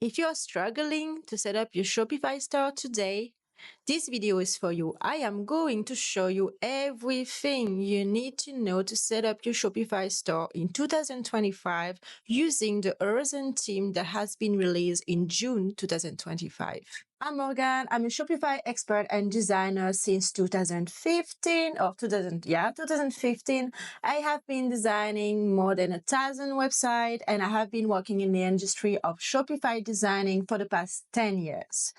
If you are struggling to set up your Shopify store today, this video is for you. I am going to show you everything you need to know to set up your Shopify store in 2025 using the Horizon theme that has been released in June 2025. I'm Morgan. I'm a Shopify expert and designer since 2015 or 2015. I have been designing more than 1,000 websites and I have been working in the industry of Shopify designing for the past 10 years.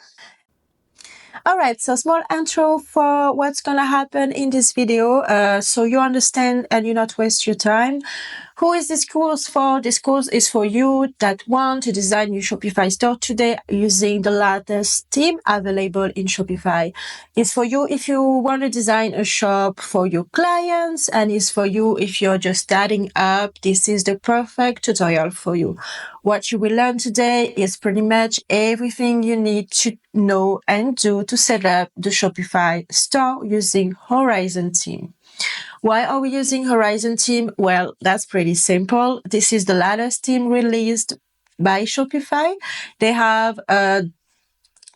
All right, so small intro for what's gonna happen in this video, so you understand and you not waste your time. Who is this course for? This course is for you that want to design your Shopify store today using the latest theme available in Shopify. It's for you if you want to design a shop for your clients, and it's for you if you're just starting up. This is the perfect tutorial for you. What you will learn today is pretty much everything you need to know and do to set up the Shopify store using Horizon theme. Why are we using Horizon theme? Well, that's pretty simple. This is the latest theme released by Shopify. They have a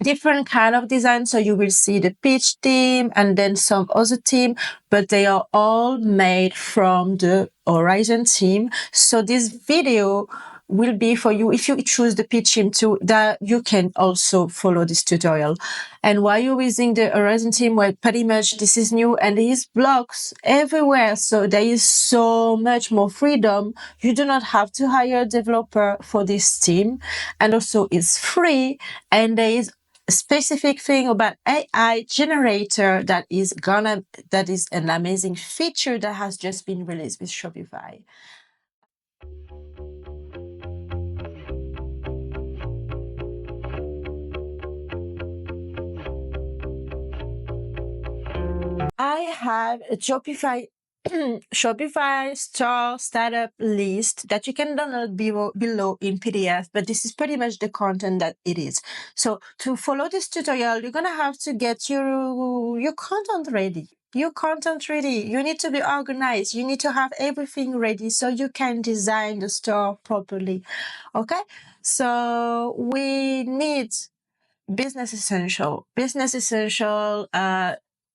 different kind of design. So you will see the peach theme and then some other theme, but they are all made from the Horizon theme. So this video will be for you if you choose the peach theme too, that you can also follow this tutorial. And why you're using the Horizon theme? Well, pretty much this is new and there is blocks everywhere. So there is so much more freedom. You do not have to hire a developer for this theme. And also it's free, and there is a specific thing about AI generator that is an amazing feature that has just been released with Shopify. I have a Shopify store startup list that you can download below in PDF, but this is pretty much the content that it is. So to follow this tutorial, you're gonna have to get your content ready. You need to be organized. You need to have everything ready so you can design the store properly. Okay? So we need Business essential.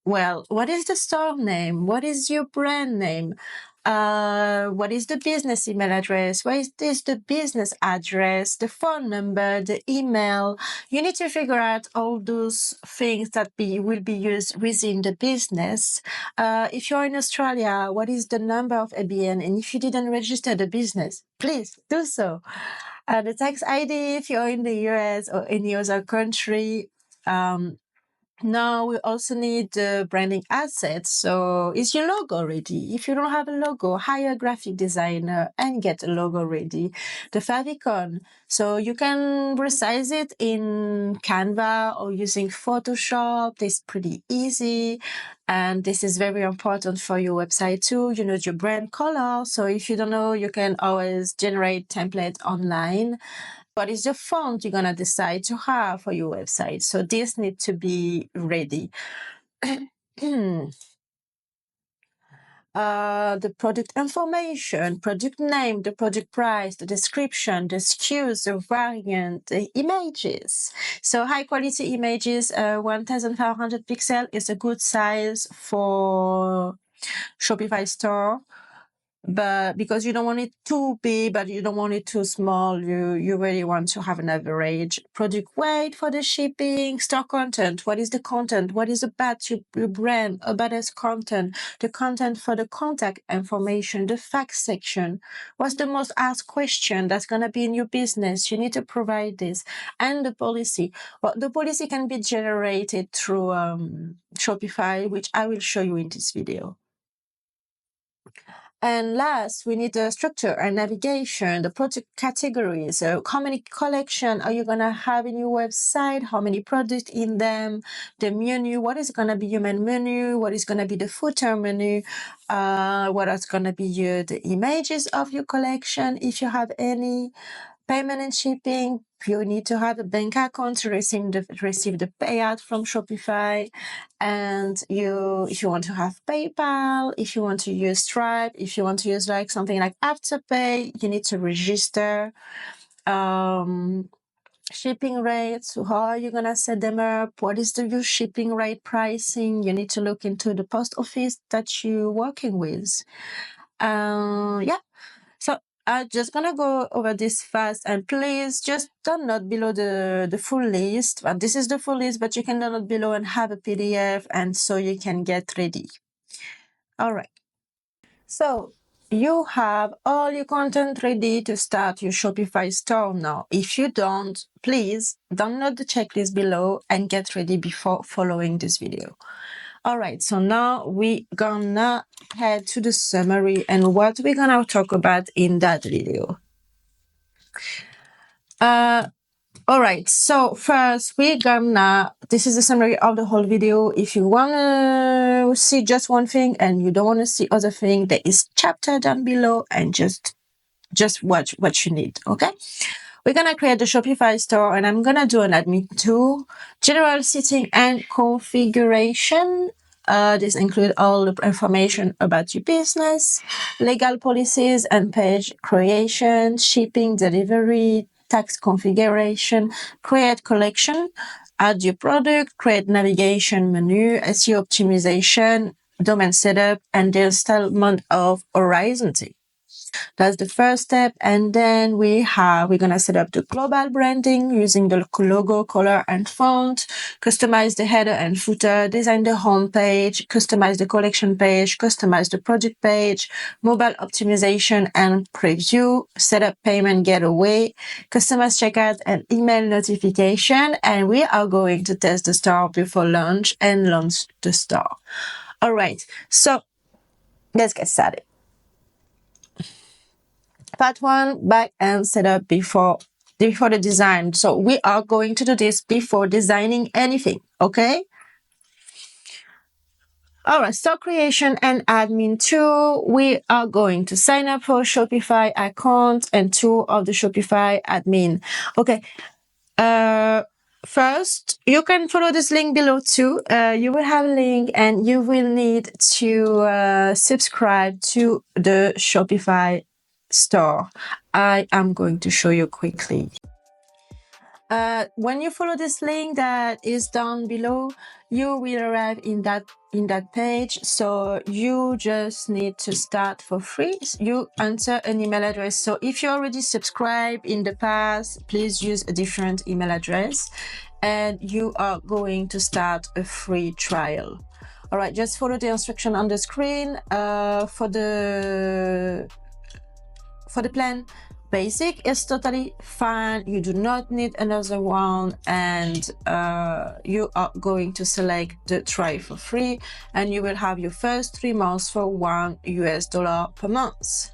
Well, what is the store name? What is your brand name? What is the business email address? What is the business address? The phone number, the email. You need to figure out all those things that will be used within the business. If you're in Australia, what is the number of ABN? And if you didn't register the business, please do so. The tax ID if you're in the US or any other country. Now we also need the branding assets. So is your logo ready? If you don't have a logo, hire a graphic designer and get a logo ready. The favicon. So you can resize it in Canva or using Photoshop. It's pretty easy. And this is very important for your website too. You know your brand color. So if you don't know, you can always generate templates online. What is the font you're gonna decide to have for your website? So this needs to be ready. The product information, product name, the product price, the description, the SKUs, the variant, the images. So high quality images, 1500 pixel is a good size for Shopify store. But because you don't want it too big, but you don't want it too small, you really want to have an average. Product weight for the shipping, store content. What is the content? What is about your brand, about its content? The content for the contact information, the facts section. What's the most asked question that's gonna be in your business? You need to provide this. And the policy. Well, the policy can be generated through Shopify, which I will show you in this video. And last, we need the structure and navigation, the product categories. So how many collection are you going to have in your website? How many products in them? The menu, what is going to be your main menu? What is going to be the footer menu? What is going to be the images of your collection, if you have any? Payment and shipping, you need to have a bank account to receive the payout from Shopify. And if you want to have PayPal, if you want to use Stripe, if you want to use like something like Afterpay, you need to register. shipping rates, how are you gonna set them up, what is your shipping rate pricing. You need to look into the post office that you're working with. Yeah, so I'm just gonna go over this fast, and please just download below the full list. But this is the full list, but you can download below and have a PDF, and so you can get ready. All right, so you have all your content ready to start your Shopify store now. If you don't, please download the checklist below and get ready before following this video. All right, so now we're gonna head to the summary and what we're gonna talk about in that video. All right, so first this is a summary of the whole video. If you wanna see just one thing and you don't wanna see other thing, there is chapter down below, and just watch what you need, okay? We're gonna create the Shopify store, and I'm gonna do an admin too. General setting and configuration. This includes all the information about your business, legal policies and page creation, shipping, delivery, tax configuration, create collection, add your product, create navigation menu, SEO optimization, domain setup, and the installment of Horizon. That's the first step. And then we're gonna set up the global branding using the logo, color, and font, customize the header and footer, design the home page, customize the collection page, customize the project page, mobile optimization and preview, set up payment gateway, customize checkout and email notification. And we are going to test the store before launch and launch the store. All right, so let's get started. Part 1, back-end setup before the design. So we are going to do this before designing anything, okay? All right, store creation and admin 2. We are going to sign up for Shopify account and 2 of the Shopify admin. Okay. First, you can follow this link below too. You will have a link and you will need to subscribe to the Shopify store. I am going to show you quickly. When you follow this link that is down below, you will arrive in that page. So you just need to start for free. You enter an email address. So if you already subscribed in the past, please use a different email address, and you are going to start a free trial. All right, just follow the instruction on the screen. For the plan, basic is totally fine. You do not need another one, and you are going to select the try for free, and you will have your first 3 months for $1 per month.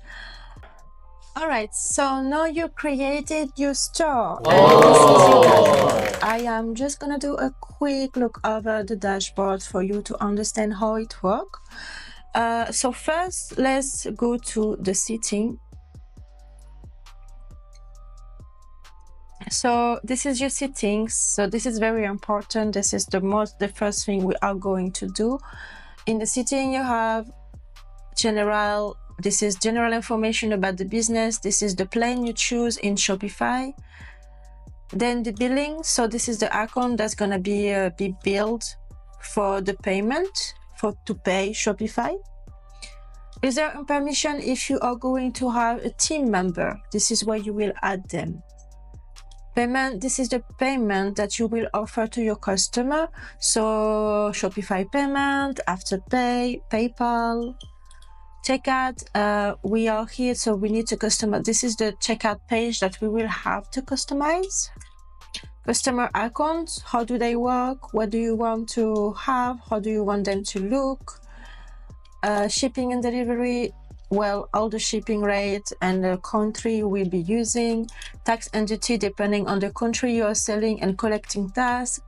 All right, so now you created your store. I am just gonna do a quick look over the dashboard for you to understand how it works. So first, let's go to the setting. So this is your settings. So this is very important. This is the first thing we are going to do. In the setting, you have general. This is general information about the business. This is the plan you choose in Shopify. Then the billing. So this is the account that's gonna be billed for the payment to pay Shopify. User permission. If you are going to have a team member, this is where you will add them. Payment, this is the payment that you will offer to your customer. So Shopify payment, Afterpay, PayPal. Checkout, we are here, so we need to customize. This is the checkout page that we will have to customize. Customer accounts, how do they work? What do you want to have? How do you want them to look? Shipping and delivery, well, all the shipping rate and the country we'll be using. Tax and duty depending on the country you are selling and collecting tax.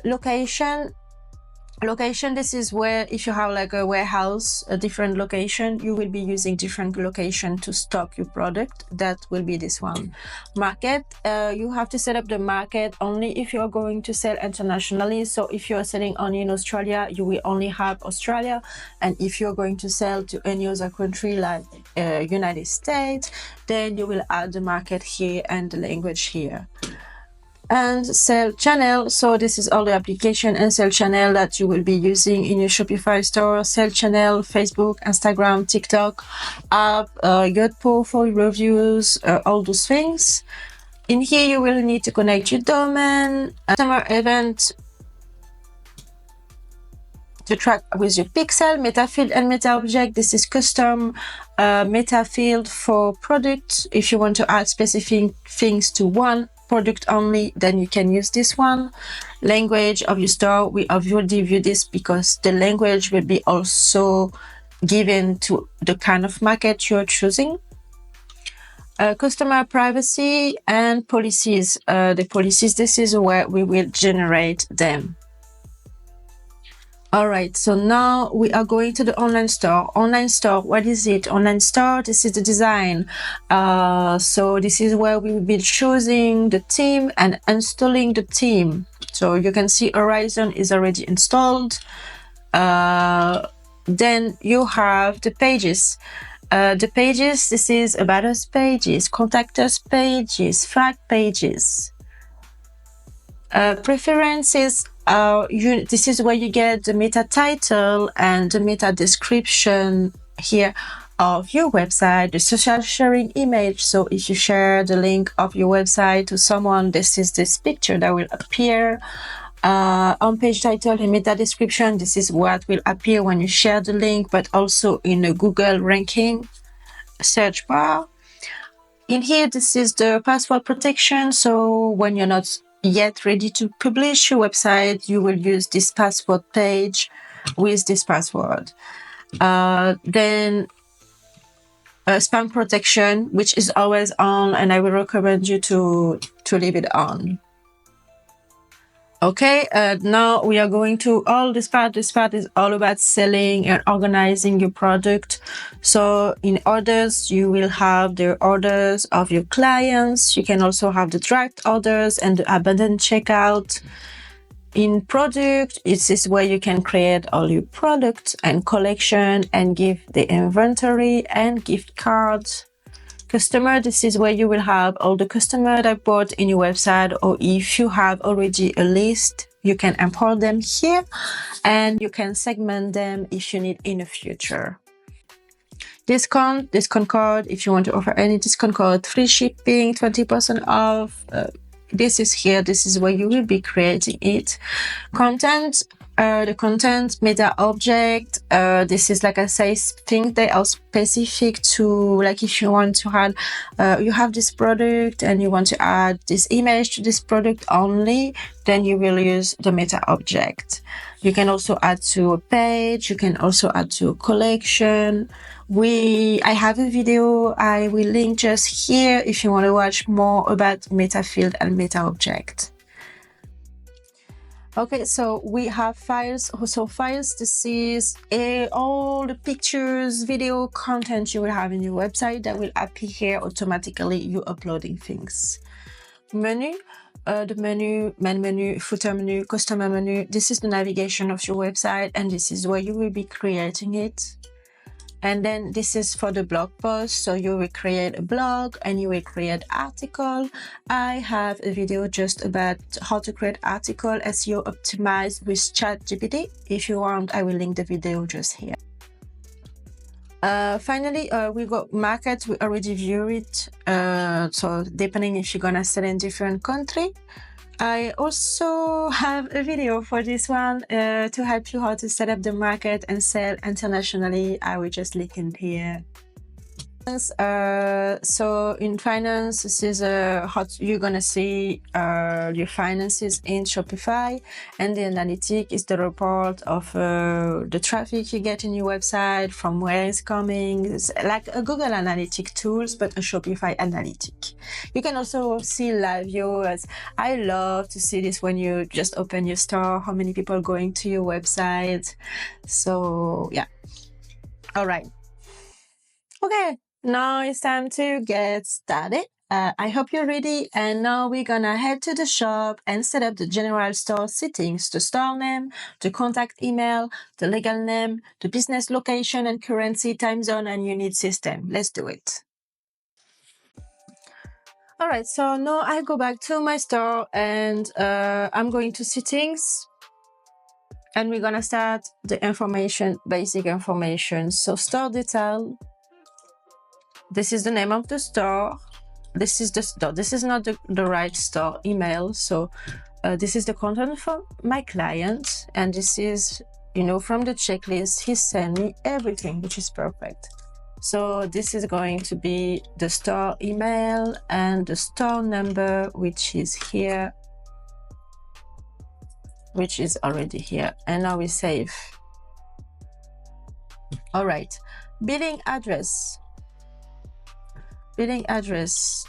Location, Location, this is where if you have like a warehouse, a different location, you will be using different location to stock your product. That will be this one. Market, you have to set up the market only if you're going to sell internationally. So if you're selling only in Australia, you will only have Australia. And if you're going to sell to any other country like United States, then you will add the market here and the language here. And sell channel, so this is all the application and sell channel that you will be using in your Shopify store. Sell channel, Facebook, Instagram, TikTok, app, Yotpo for reviews, all those things. In here you will need to connect your domain, customer event to track with your pixel, meta field and meta object. This is custom meta field for product. If you want to add specific things to one product only, then you can use this one. Language of your store, we have already viewed this because the language will be also given to the kind of market you're choosing. Customer privacy and policies. The policies, this is where we will generate them. All right, so now we are going to the online store. Online store, what is it? Online store, this is the design. So this is where we will be choosing the theme and installing the theme. So you can see Horizon is already installed. Then you have the pages. The pages, this is about us pages, contact us pages, fact pages. Preferences, this is where you get the meta title and the meta description here of your website, the social sharing image. So if you share the link of your website to someone, this is this picture that will appear. On page title and meta description, this is what will appear when you share the link, but also in a Google ranking search bar. In here, this is the password protection. So when you're not yet ready to publish your website, you will use this password page with this password. Then spam protection, which is always on, and I will recommend you to leave it on. Okay, now we are going to all this part. This part is all about selling and organizing your product. So in orders, you will have the orders of your clients. You can also have the direct orders and the abandoned checkout. In product, this is where you can create all your products and collection and give the inventory and gift cards. Customer, this is where you will have all the customer that bought in your website, or if you have already a list, you can import them here and you can segment them if you need in the future. Discount code, if you want to offer any discount code, free shipping, 20% off. This is here, this is where you will be creating it. Content, the content meta object, this is like I say, things that are specific to, like if you want to add, you have this product and you want to add this image to this product only, then you will use the meta object. You can also add to a page, you can also add to a collection. I have a video I will link just here if you want to watch more about meta field and meta object. Okay, so we have files. So files, this is all the pictures, video content you will have in your website that will appear here automatically. You uploading things. Menu, the menu, main menu, footer menu, customer menu. This is the navigation of your website, and this is where you will be creating it. And then this is for the blog post. So you will create a blog and you will create article. I have a video just about how to create article SEO optimized with ChatGPT. If you want, I will link the video just here. Finally, we got market. We already view it. So depending if you're gonna sell in different country. I also have a video for this one to help you how to set up the market and sell internationally. I will just link in here. So in finance, this is how you're gonna see your finances in Shopify, and the analytic is the report of the traffic you get in your website, from where it's coming. It's like a Google Analytic tools, but a Shopify analytic. You can also see live views. I love to see this when you just open your store, how many people going to your website. So yeah. All right. Okay. Now it's time to get started. I hope you're ready, and now we're gonna head to the shop and set up the general store settings, the store name, the contact email, the legal name, the business location and currency, time zone, and unit system. Let's do it. All right, so now I go back to my store and I'm going to settings, and we're gonna start the information, basic information. So store detail. This is the name of the store. This is the store. This is not the right store email. So this is the content from my client. And this is, from the checklist, he sent me everything, which is perfect. So this is going to be the store email and the store number, which is here, which is already here. And now we save. All right. Billing address. Billing address,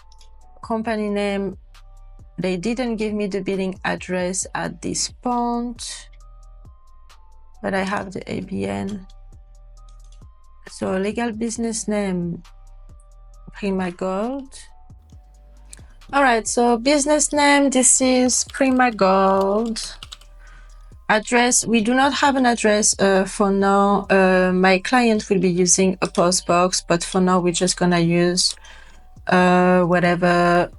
company name. They didn't give me the billing address at this point, but I have the ABN. So legal business name, Prima Gold. All right, so business name, this is Prima Gold. Address, we do not have an address for now. My client will be using a post box, but for now we're just gonna use whatever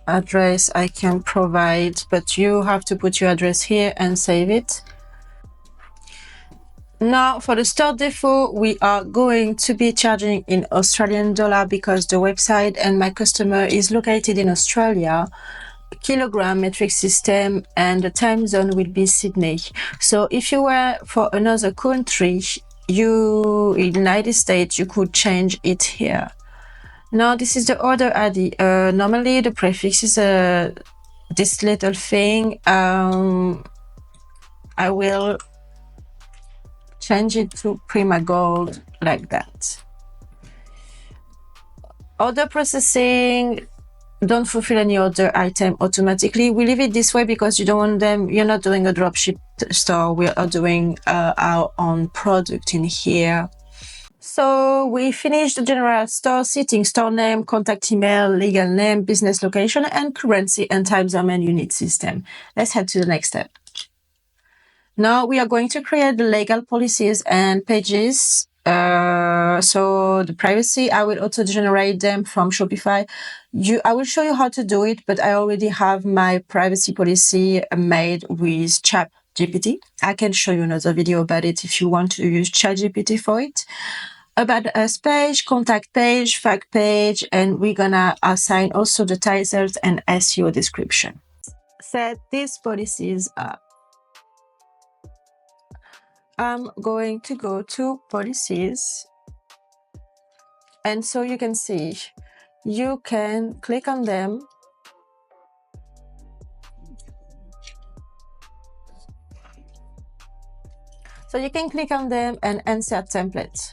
address I can provide, but you have to put your address here and save it. Now for the store default, we are going to be charging in Australian dollar because the website and my customer is located in Australia. Kilogram metric system, and the time zone will be Sydney. So if you were for another country, in United States, you could change it here. Now this is the order ID. Normally the prefix is this little thing. I will change it to Prima Gold like that. Order processing, don't fulfill any order item automatically. We leave it this way because you don't want them, you're not doing a dropship store, we are doing our own product in here. So we finished the general store setting, store name, contact email, legal name, business location, and currency and time zone and unit system. Let's head to the next step. Now we are going to create the legal policies and pages. So the privacy, I will auto generate them from Shopify. I will show you how to do it, but I already have my privacy policy made with ChatGPT. I can show you another video about it if you want to use ChatGPT for it. About us page, contact page, fact page, and we're gonna assign also the titles and SEO description. Set these policies up. I'm going to go to policies, and so you can see, you can click on them. So you can click on them and insert template.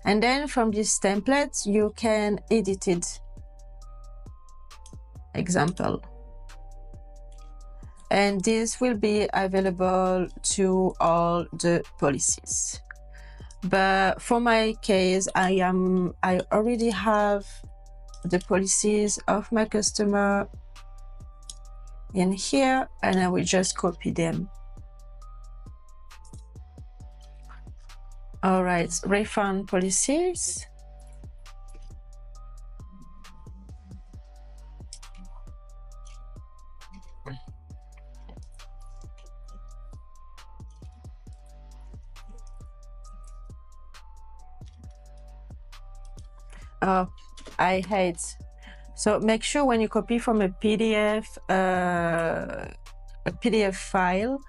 And then from this template, you can edit it. Example. And this will be available to all the policies. But for my case, I already have the policies of my customer in here, and I will just copy them. All right, refund policies. Oh, I hate. So make sure when you copy from a PDF file,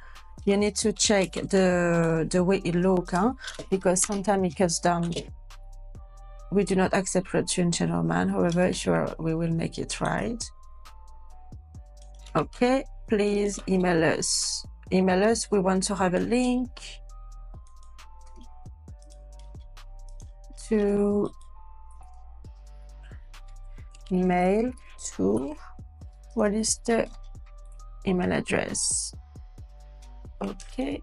you need to check the way it looks, because sometimes it cuts down We do not accept Russian gentleman. However, sure, we will make it right. Okay, please email us. Email us. We want to have a link to mail to. What is the email address? Okay,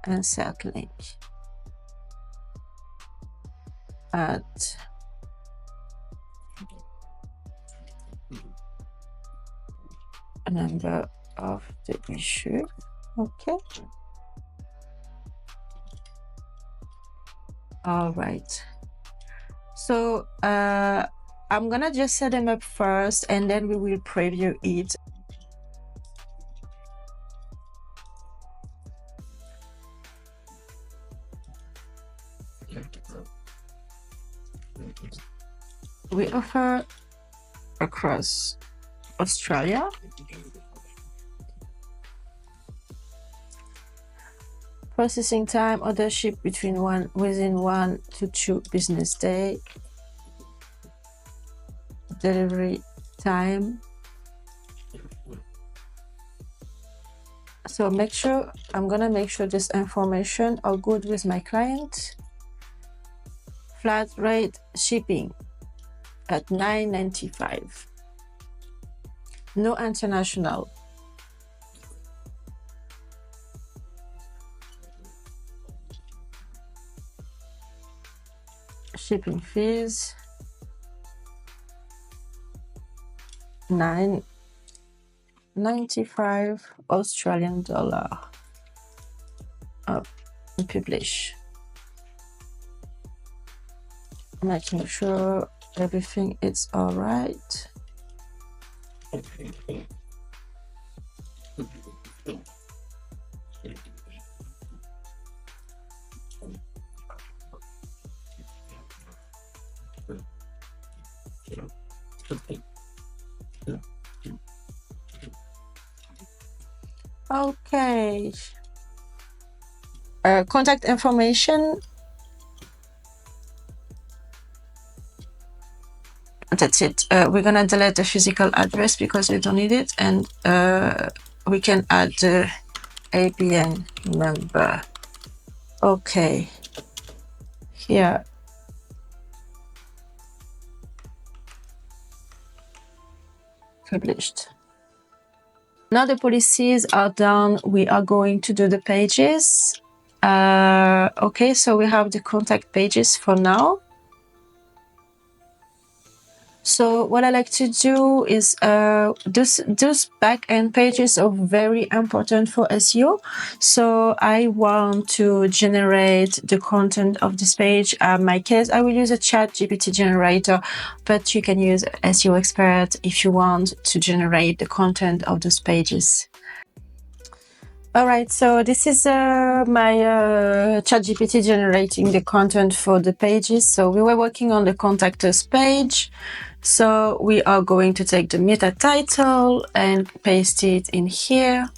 insert link at a number of the issue. Okay. All right. So I'm gonna just set them up first and then we will preview it. We offer across Australia. Processing time, order ship within 1 to 2 business day. Delivery time. So I'm gonna make sure this information are good with my client. Flat rate shipping at $9.95. No international. Shipping fees $9.95 Australian dollar. Publish. Making sure everything is all right. Okay. Contact information. That's it. We're gonna delete the physical address because we don't need it, and we can add the APN number. Okay. Here. Published. Now the policies are done. We are going to do the pages. Okay, so we have the contact pages for now. So what I like to do is those back-end pages are very important for SEO. So I want to generate the content of this page. In my case, I will use a ChatGPT generator, but you can use SEO Expert if you want to generate the content of those pages. All right, so this is my ChatGPT generating the content for the pages. So we were working on the contact us page. So we are going to take the meta title and paste it in here.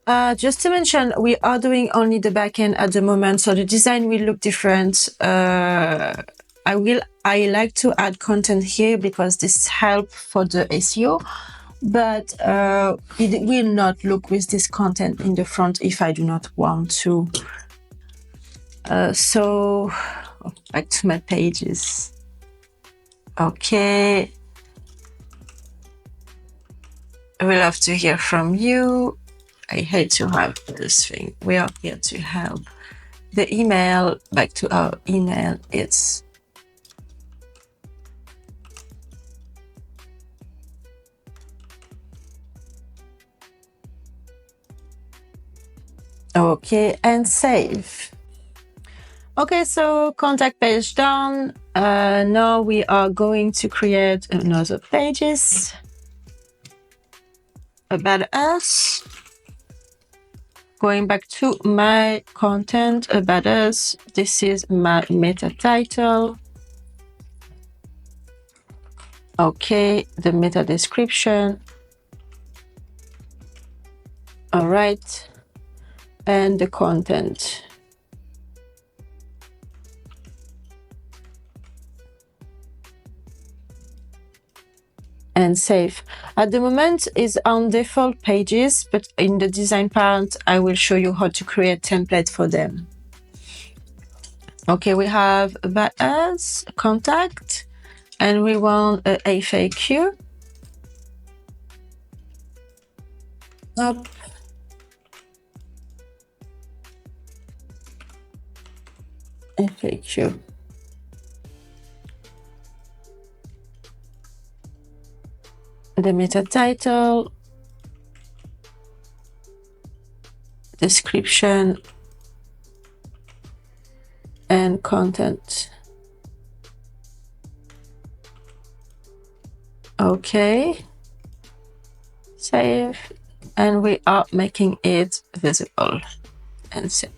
Just to mention, we are doing only the backend at the moment, so the design will look different. I like to add content here because this helps for the SEO, but it will not look with this content in the front if I do not want to. So back to my pages. Okay. I will love to hear from you. I hate to have this thing. We are here to help. The email, back to our email, it's okay, and save. Okay, so contact page done. Now we are going to create another pages about us. Going back to my content about us. This is my meta title. Okay, the meta description. All right, and the content. and save. At the moment is on default pages, but in the design part, I will show you how to create template for them. Okay, we have about us, contact, and we want a FAQ. Up. FAQ. The meta title, description, and content. Okay, save, and we are making it visible and save.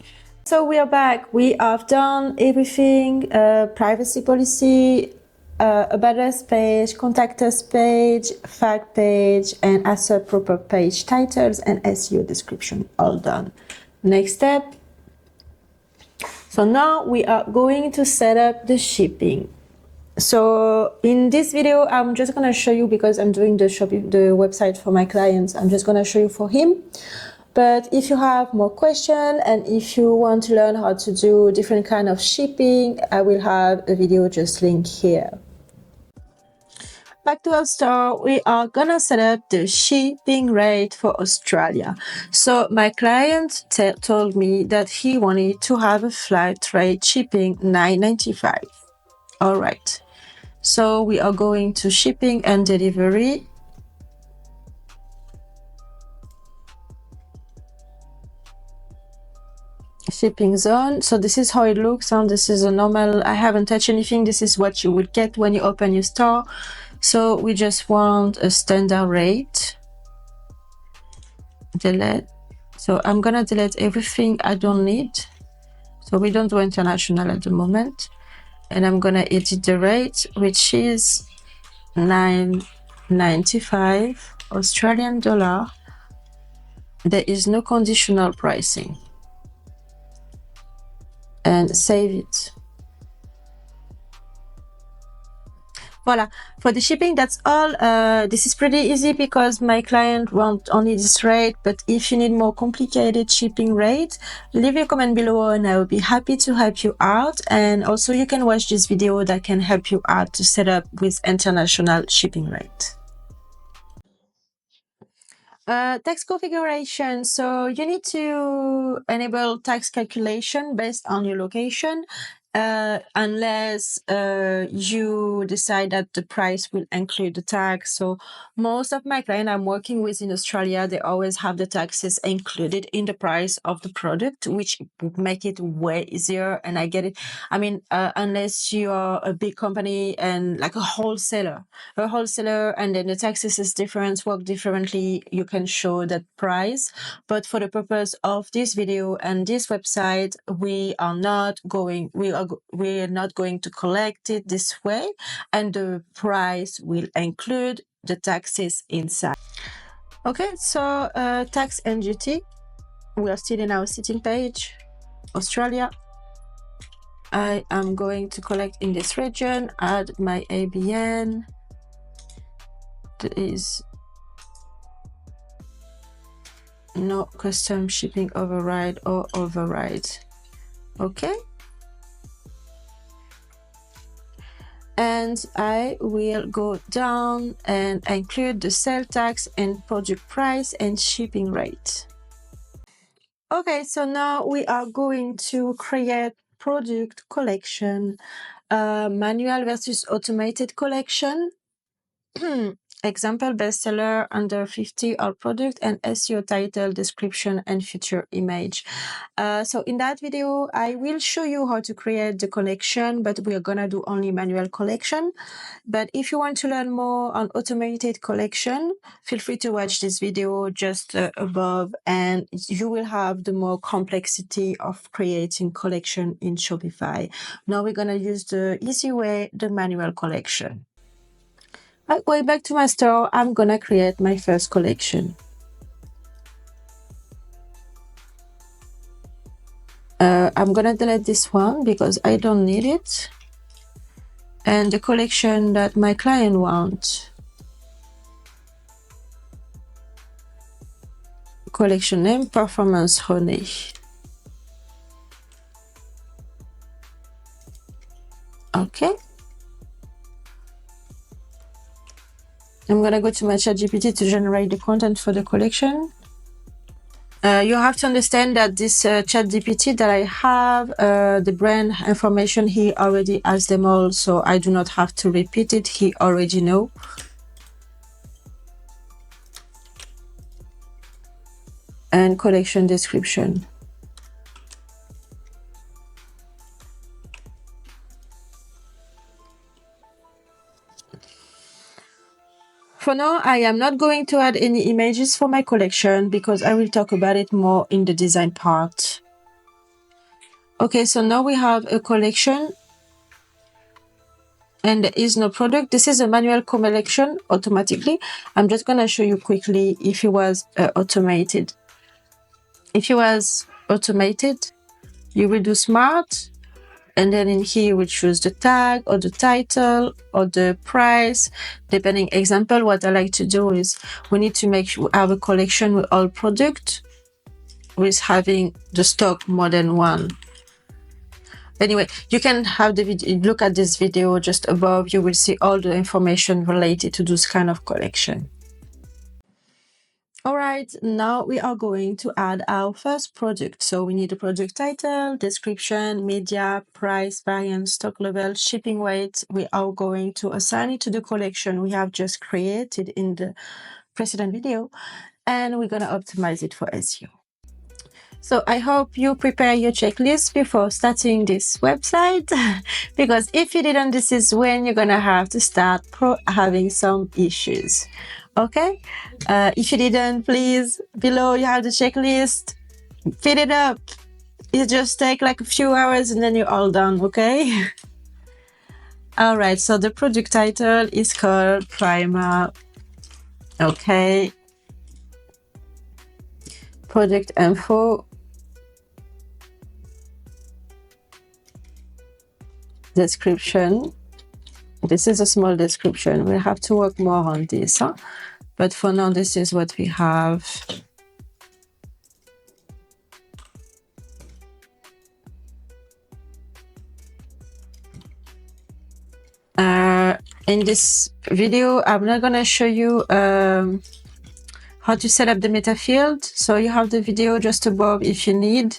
So we are back. We have done everything: privacy policy, about us page, contact us page, fact page, and assert proper page titles and SEO description. All done. Next step. So now we are going to set up the shipping. So in this video, I'm just going to show you, because I'm doing the website for my clients, I'm just going to show you for him. But if you have more questions and if you want to learn how to do different kind of shipping, I will have a video just linked here. Back to our store, we are gonna set up the shipping rate for Australia. So my client told me that he wanted to have a flat rate shipping $9.95. All right. So we are going to shipping and delivery. Shipping zone. So this is how it looks. And this is a normal, I haven't touched anything. This is what you would get when you open your store. So we just want a standard rate. Delete. So I'm gonna delete everything I don't need. So we don't do international at the moment. And I'm gonna edit the rate, which is $9.95 Australian dollar. There is no conditional pricing. And save it. Voila, for the shipping, that's all. This is pretty easy because my client wants only this rate, but if you need more complicated shipping rate, leave a comment below and I will be happy to help you out. And also you can watch this video that can help you out to set up with international shipping rate. Tax configuration. So you need to enable tax calculation based on your location, unless you decide that the price will include the tax. So most of my clients I'm working with in Australia, they always have the taxes included in the price of the product, which would make it way easier. And I get it. I mean, unless you are a big company and like a wholesaler, and then the taxes is different, work differently, you can show that price. But for the purpose of this video and this website, we are not going to collect it this way, and the price will include the taxes inside. Okay, so tax and duty. We are still in our setting page, Australia. I am going to collect in this region, add my ABN. There is no custom shipping override or override. Okay. And I will go down and include the sale tax and product price and shipping rate. Okay, so now we are going to create product collection, manual versus automated collection. Example bestseller under 50 all product and SEO title, description and feature image. So in that video, I will show you how to create the collection, but we are gonna do only manual collection. But if you want to learn more on automated collection, feel free to watch this video just above, and you will have the more complexity of creating collection in Shopify. Now we're gonna use the easy way, the manual collection. Going back to my store, I'm gonna create my first collection. I'm gonna delete this one because I don't need it. And the collection that my client wants, collection name, Performance Honey. Okay. I'm going to go to my ChatGPT to generate the content for the collection. You have to understand that this ChatGPT that I have, the brand information, he already has them all, so I do not have to repeat it. He already know. And collection description. For now, I am not going to add any images for my collection because I will talk about it more in the design part. Okay, so now we have a collection and there is no product. This is a manual collection automatically. I'm just going to show you quickly if it was automated. If it was automated, you will do smart. And then in here, you will choose the tag or the title or the price. Depending example, what I like to do is we need to make sure we have a collection with all product with having the stock more than one. Anyway, you can have the video, look at this video just above. You will see all the information related to this kind of collection. All right, now we are going to add our first product. So we need a product title, description, media, price, variant, stock level, shipping weight. We are going to assign it to the collection we have just created in the precedent video, and we're going to optimize it for SEO. So I hope you prepare your checklist before starting this website, because if you didn't, this is when you're going to have to start having some issues. Okay, if you didn't, please, below you have the checklist, fill it up. It just take like a few hours and then you're all done, okay? All right, so the product title is called Primer. Okay. Product info. Description. This is a small description. We'll have to work more on this, huh? But for now, this is what we have. In this video, I'm not going to show you how to set up the meta field. So you have the video just above if you need.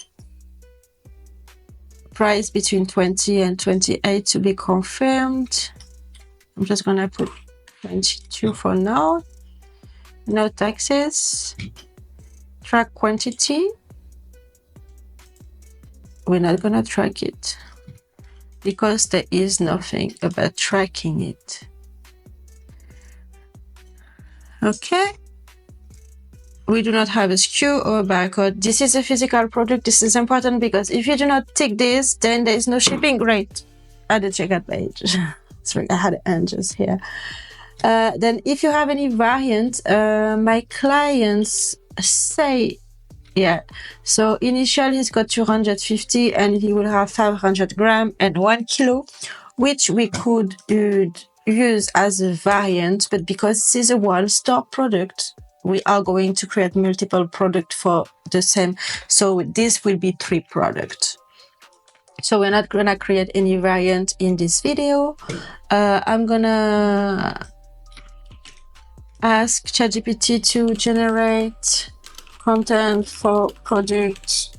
Price between 20 and 28 to be confirmed. I'm just going to put 22 for now. No taxes. Track quantity. We're not going to track it because there is nothing about tracking it. Okay. We do not have a SKU or a barcode. This is a physical product. This is important because if you do not tick this, then there is no shipping rate at the checkout page. Sorry, I had an just here. Then if you have any variant, my clients say, yeah, so initial he's got 250 and he will have 500 grams and 1 kilo, which we could use as a variant, but because this is a one-stop product, we are going to create multiple products for the same. So this will be 3 products. So we're not gonna create any variant in this video. I'm gonna ask ChatGPT to generate content for products,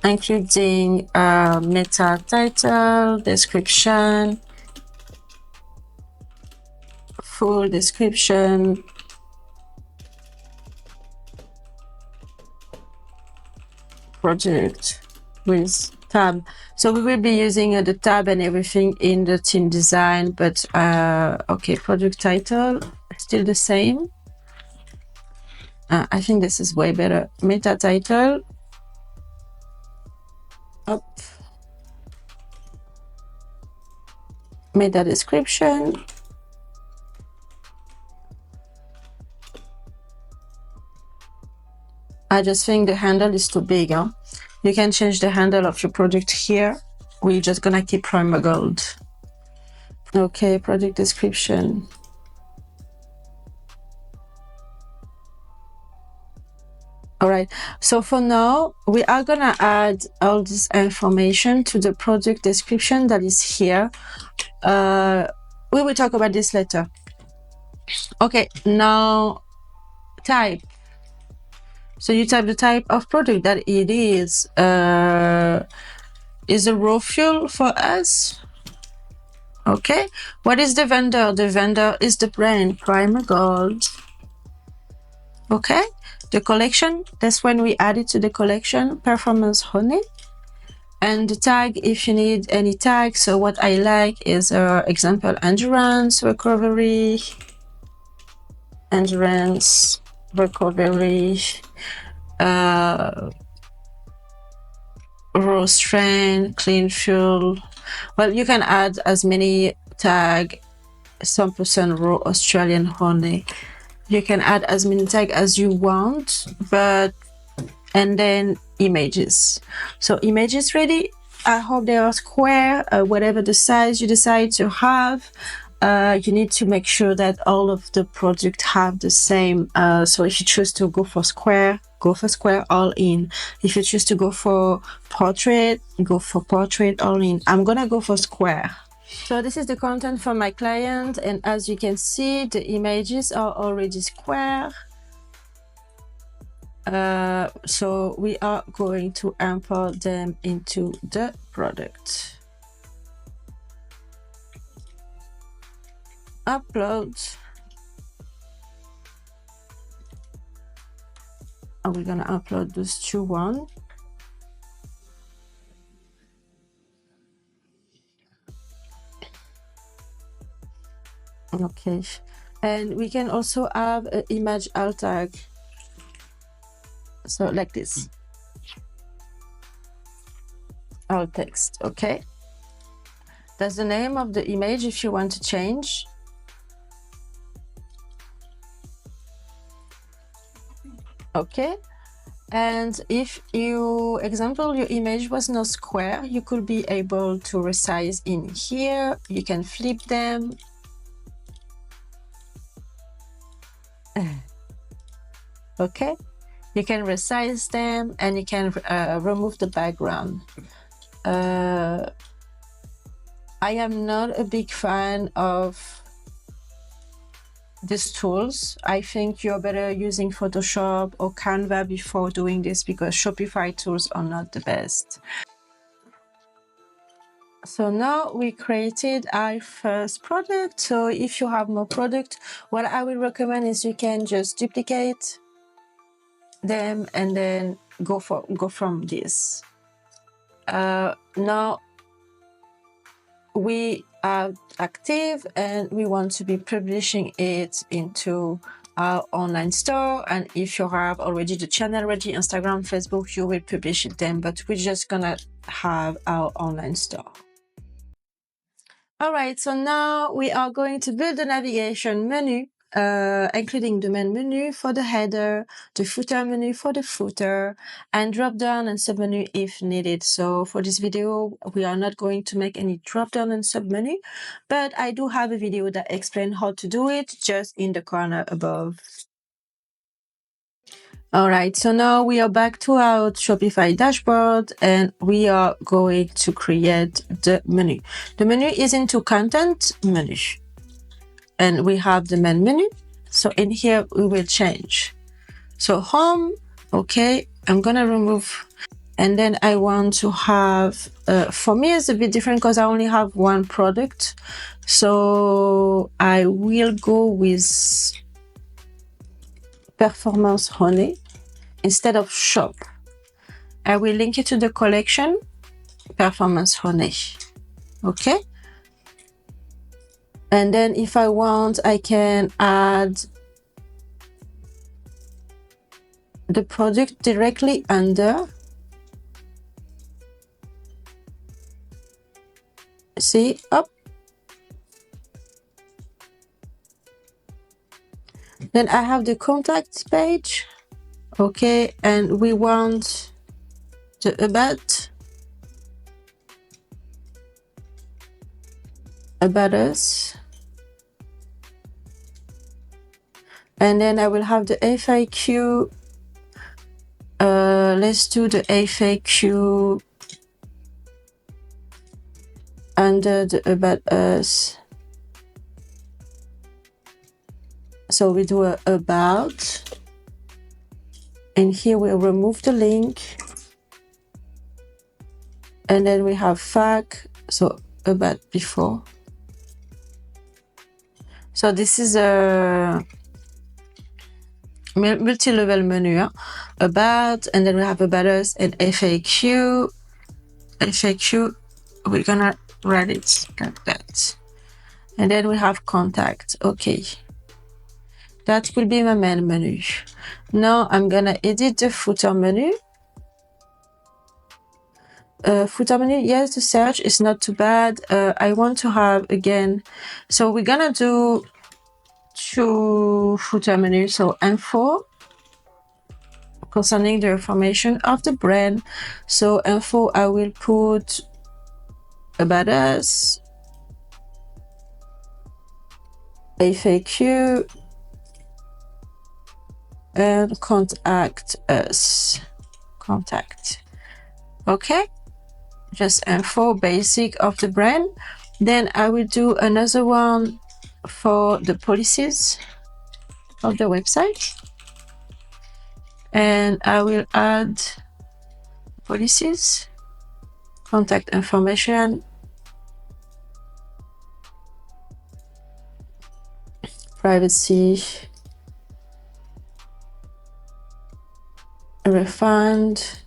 including meta title, description, full description, project with tab. So we will be using the tab and everything in the theme design, but okay, product title, still the same. I think this is way better. Meta title, up. Meta description. I just think the handle is too big, huh? You can change the handle of your product here. We're just gonna keep Primer Gold. Okay, product description. All right, so for now, we are gonna add all this information to the product description that is here. We will talk about this later. Okay, now type. So you type the type of product that it is. Is a raw fuel for us. Okay, what is the vendor? The vendor is the brand Primer Gold. Okay, the collection, that's when we add it to the collection, Performance Honey. And the tag, if you need any tag. So what I like is example, endurance recovery, raw strain, clean fuel. Well, you can add as many tag, some percent raw Australian honey. You can add as many tag as you want, and then images. So images ready. I hope they are square, whatever the size you decide to have. You need to make sure that all of the products have the same. So if you choose to go for square, go for square all in. If you choose to go for portrait, go for portrait all in. I'm gonna go for square. So this is the content for my client, and as you can see, the images are already square. So we are going to import them into the product. Upload. And we're gonna upload those two one. Okay, and we can also have an image alt tag. So like this, alt text. Okay, that's the name of the image if you want to change. Okay, and if you, example, your image was not square, you could be able to resize in here. You can flip them. Okay, you can resize them, and you can remove the background. I am not a big fan of these tools. I think you're better using Photoshop or Canva before doing this, because Shopify tools are not the best. So now we created our first product. So if you have more product, what I will recommend is you can just duplicate them and then go from this. Now we are active and we want to be publishing it into our online store. And if you have already the channel ready, Instagram, Facebook, you will publish it then, but we're just gonna have our online store. All right, so now we are going to build the navigation menu, including the main menu for the header, the footer menu for the footer, and drop down and sub menu if needed. So for this video, we are not going to make any drop down and sub menu, but I do have a video that explains how to do it just in the corner above. All right, so now we are back to our Shopify dashboard and we are going to create the menu. The menu is into content menu and we have the main menu. So in here, we will change. So home, okay, I'm gonna remove, and then I want to have, for me it's a bit different because I only have one product. So I will go with Performance Honey. Instead of shop, I will link it to the collection, Performance Honey. Okay. And then if I want, I can add the product directly under. See, up. Then I have the contact page. Okay, and we want the about us, and then I will have the FAQ let's do the FAQ under the About Us. So we do a About, and here we'll remove the link, and then we have FAQ, so About Before. So this is a multi-level menu, About, and then we have About Us and FAQ. FAQ, we're gonna write it like that. And then we have Contact. Okay. That will be my main menu. Now I'm gonna edit the footer menu. Footer menu, yes, the search is not too bad. I want to have again, so we're gonna do 2 footer menus. So info concerning the information of the brand. So info, I will put About Us, FAQ, and Contact Us. Contact. Okay, just info, basic of the brand. Then I will do another one for the policies of the website, and I will add policies, contact information, privacy, refund,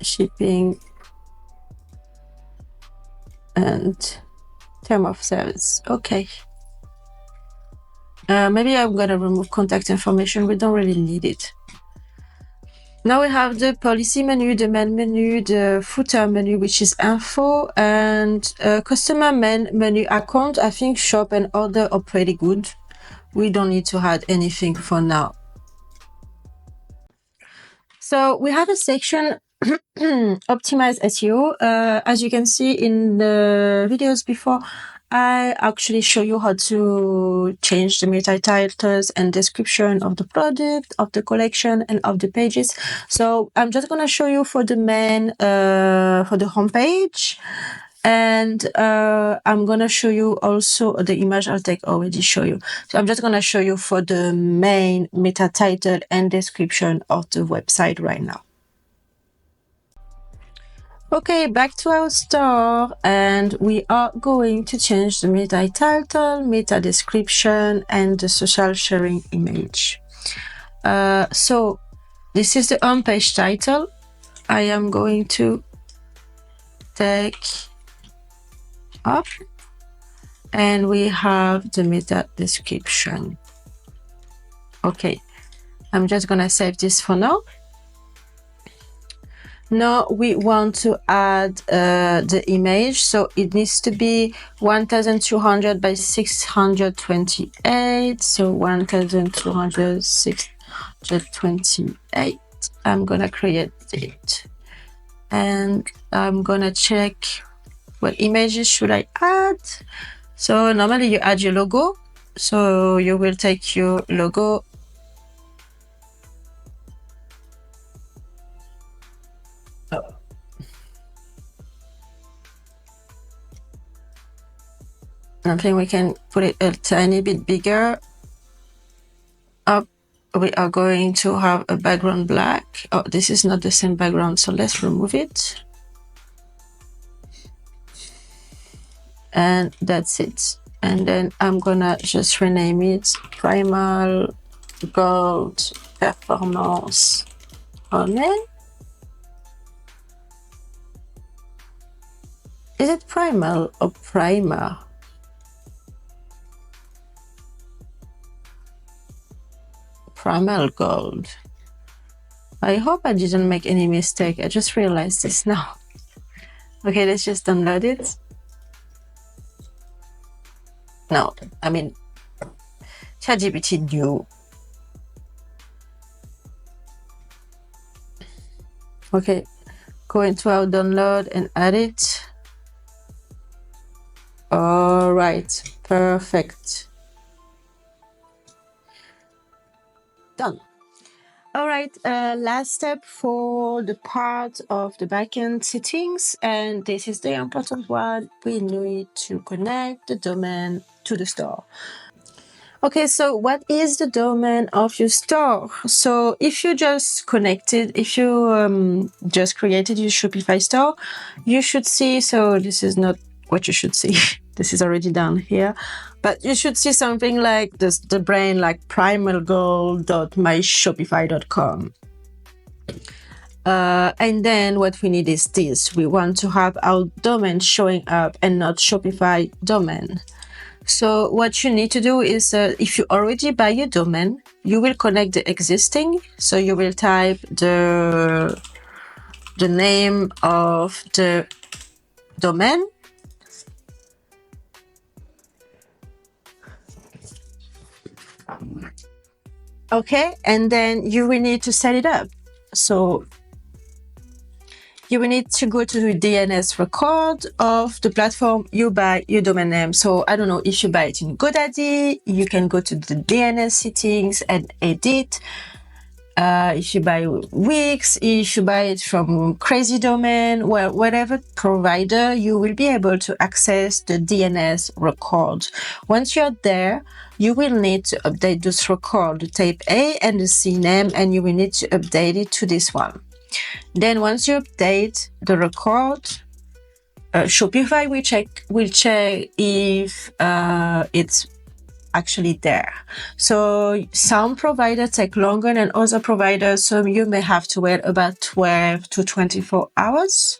shipping, and term of service. Okay. Maybe I'm gonna remove contact information. We don't really need it. Now we have the policy menu, the main menu, the footer menu, which is info, and customer main menu. Account, I think shop and order are pretty good. We don't need to add anything for now. So we have a section Optimize SEO. As you can see in the videos before, I actually show you how to change the meta titles and description of the product, of the collection, and of the pages. So I'm just gonna show you for the main, for the homepage, and I'm gonna show you also the image I'll already show you. So I'm just gonna show you for the main meta title and description of the website right now. Okay, back to our store, and we are going to change the meta title, meta description, and the social sharing image. So this is the homepage title. I am going to take up, and we have the meta description. Okay, I'm just gonna save this for now. Now we want to add the image, so it needs to be 1200 by 628. So 1200 628. I'm gonna create it, and I'm gonna check what images should I add. So normally you add your logo, so you will take your logo, I think we can put it a tiny bit bigger. Up, we are going to have a background black. Oh, this is not the same background, so let's remove it. And that's it. And then I'm gonna just rename it Primal Gold Performance Honey. Is it Primal or Primer? Primal Gold. I hope I didn't make any mistake. I just realized this now. Okay, let's just download it. No, I mean, ChatGPT knew. Okay, go into our download and add it. All right, perfect. Done. All right, last step for the part of the backend settings, and this is the important one. We need to connect the domain to the store. Okay, so what is the domain of your store? So if you just connected, if you just created your Shopify store, you should see, so this is not what you should see. This is already done here, but you should see something like this, the brand like primalgoal.myshopify.com. And then what we need is this. We want to have our domain showing up and not Shopify domain. So what you need to do is, if you already buy your domain, you will connect the existing. So you will type the name of the domain. Okay, and then you will need to set it up. So you will need to go to the DNS record of the platform you buy your domain name. So I don't know, if you buy it in GoDaddy, you can go to the DNS settings and edit. If you buy Wix, if you buy it from Crazy Domain, well, whatever provider, you will be able to access the DNS record. Once you're there, you will need to update this record, the type A and the CNAME, and you will need to update it to this one. Then once you update the record, Shopify will check if it's actually there. So some providers take longer than other providers, so you may have to wait about 12 to 24 hours.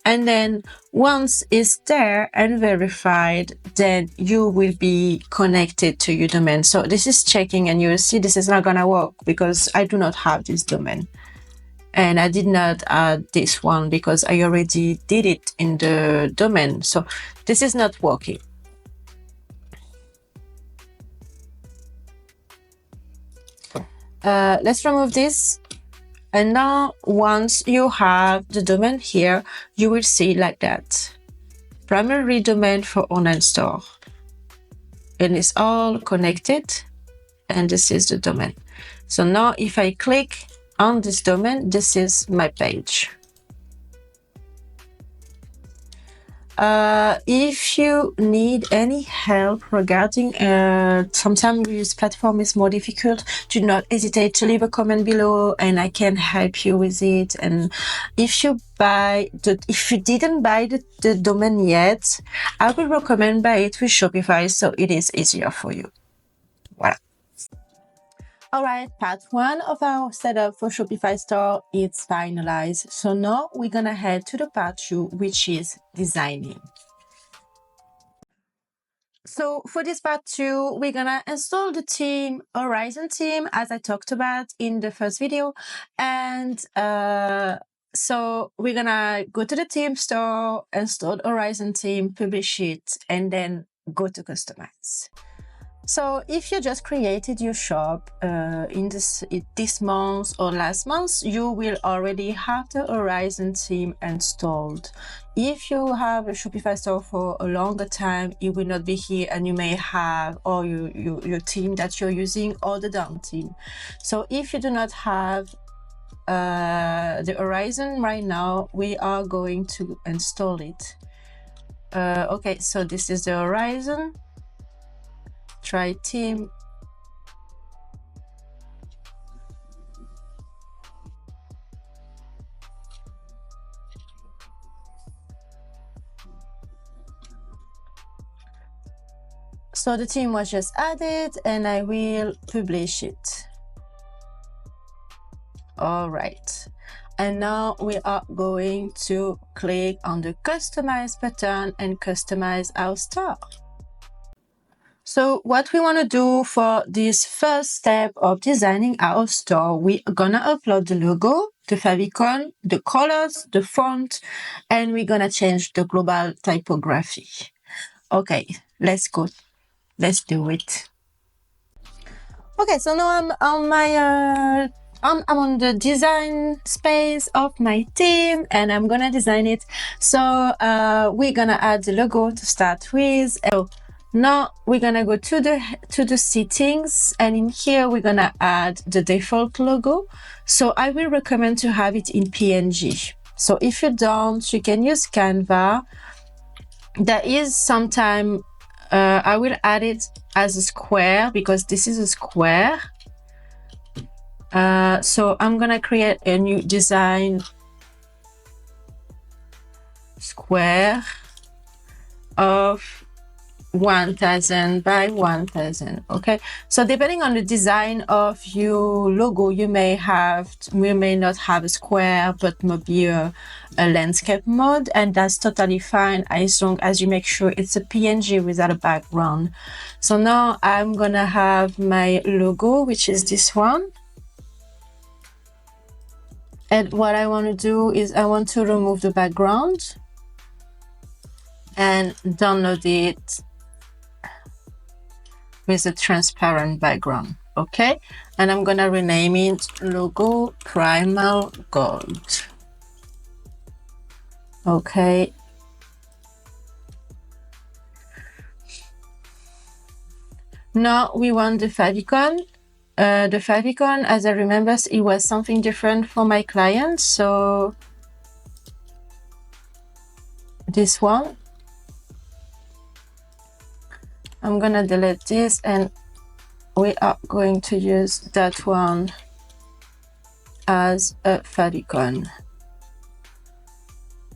And then once it's there and verified, then you will be connected to your domain. So this is checking, and you'll see this is not gonna work because I do not have this domain. And I did not add this one because I already did it in the domain. So this is not working. Let's remove this. And now once you have the domain here, you will see like that. Primary domain for online store. And it's all connected. And this is the domain. So now if I click on this domain, this is my page. If you need any help regarding sometimes this platform is more difficult, do not hesitate to leave a comment below and I can help you with it. And if you didn't buy the domain yet, I will recommend buy it with Shopify so it is easier for you. Voilà. All right, part 1 of our setup for Shopify store is finalized. So now we're gonna head to the part 2, which is designing. So for this part 2, we're gonna install the theme, Horizon theme, as I talked about in the first video. And so we're gonna go to the theme store, install Horizon theme, publish it, and then go to customize. So if you just created your shop in this month or last month, you will already have the Horizon theme installed. If you have a Shopify store for a longer time, it will not be here, and you may have or your theme that you're using or the down theme. So if you do not have the Horizon right now, we are going to install it. Okay, so this is the Horizon. Try theme. So the theme was just added and I will publish it. All right. And now we are going to click on the customize button and customize our store. So what we want to do for this first step of designing our store, we are going to upload the logo, the favicon, the colors, the font, and we're going to change the global typography. Okay, let's go. Let's do it. Okay, so now I'm on my I'm on the design space of my theme and I'm gonna design it. So we're gonna add the logo to start with. So Now we're gonna go to the settings, and in here we're gonna add the default logo. So I will recommend to have it in PNG. So if you don't, you can use Canva. There is sometime I will add it as a square because this is a square. So I'm gonna create a new design square of 1000 by 1000. Okay, so depending on the design of your logo, you may not have a square, but maybe a landscape mode, and that's totally fine as long as you make sure it's a PNG without a background. So now I'm gonna have my logo, which is this one. And what I want to do is I want to remove the background and download it with a transparent background. Okay, and I'm gonna rename it logo primal gold. Okay, now we want the favicon. The favicon, as I remember, it was something different for my client, so this one, I'm gonna delete this, and we are going to use that one as a favicon.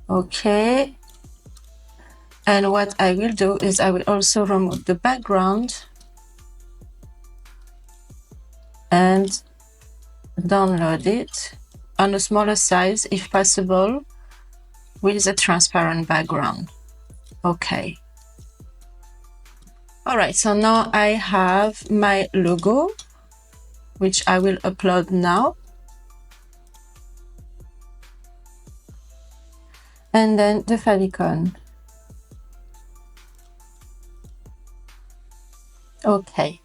Okay, and what I will do is I will also remove the background and download it on a smaller size if possible with a transparent background. Okay. All right, so now I have my logo, which I will upload now. And then the favicon. Okay.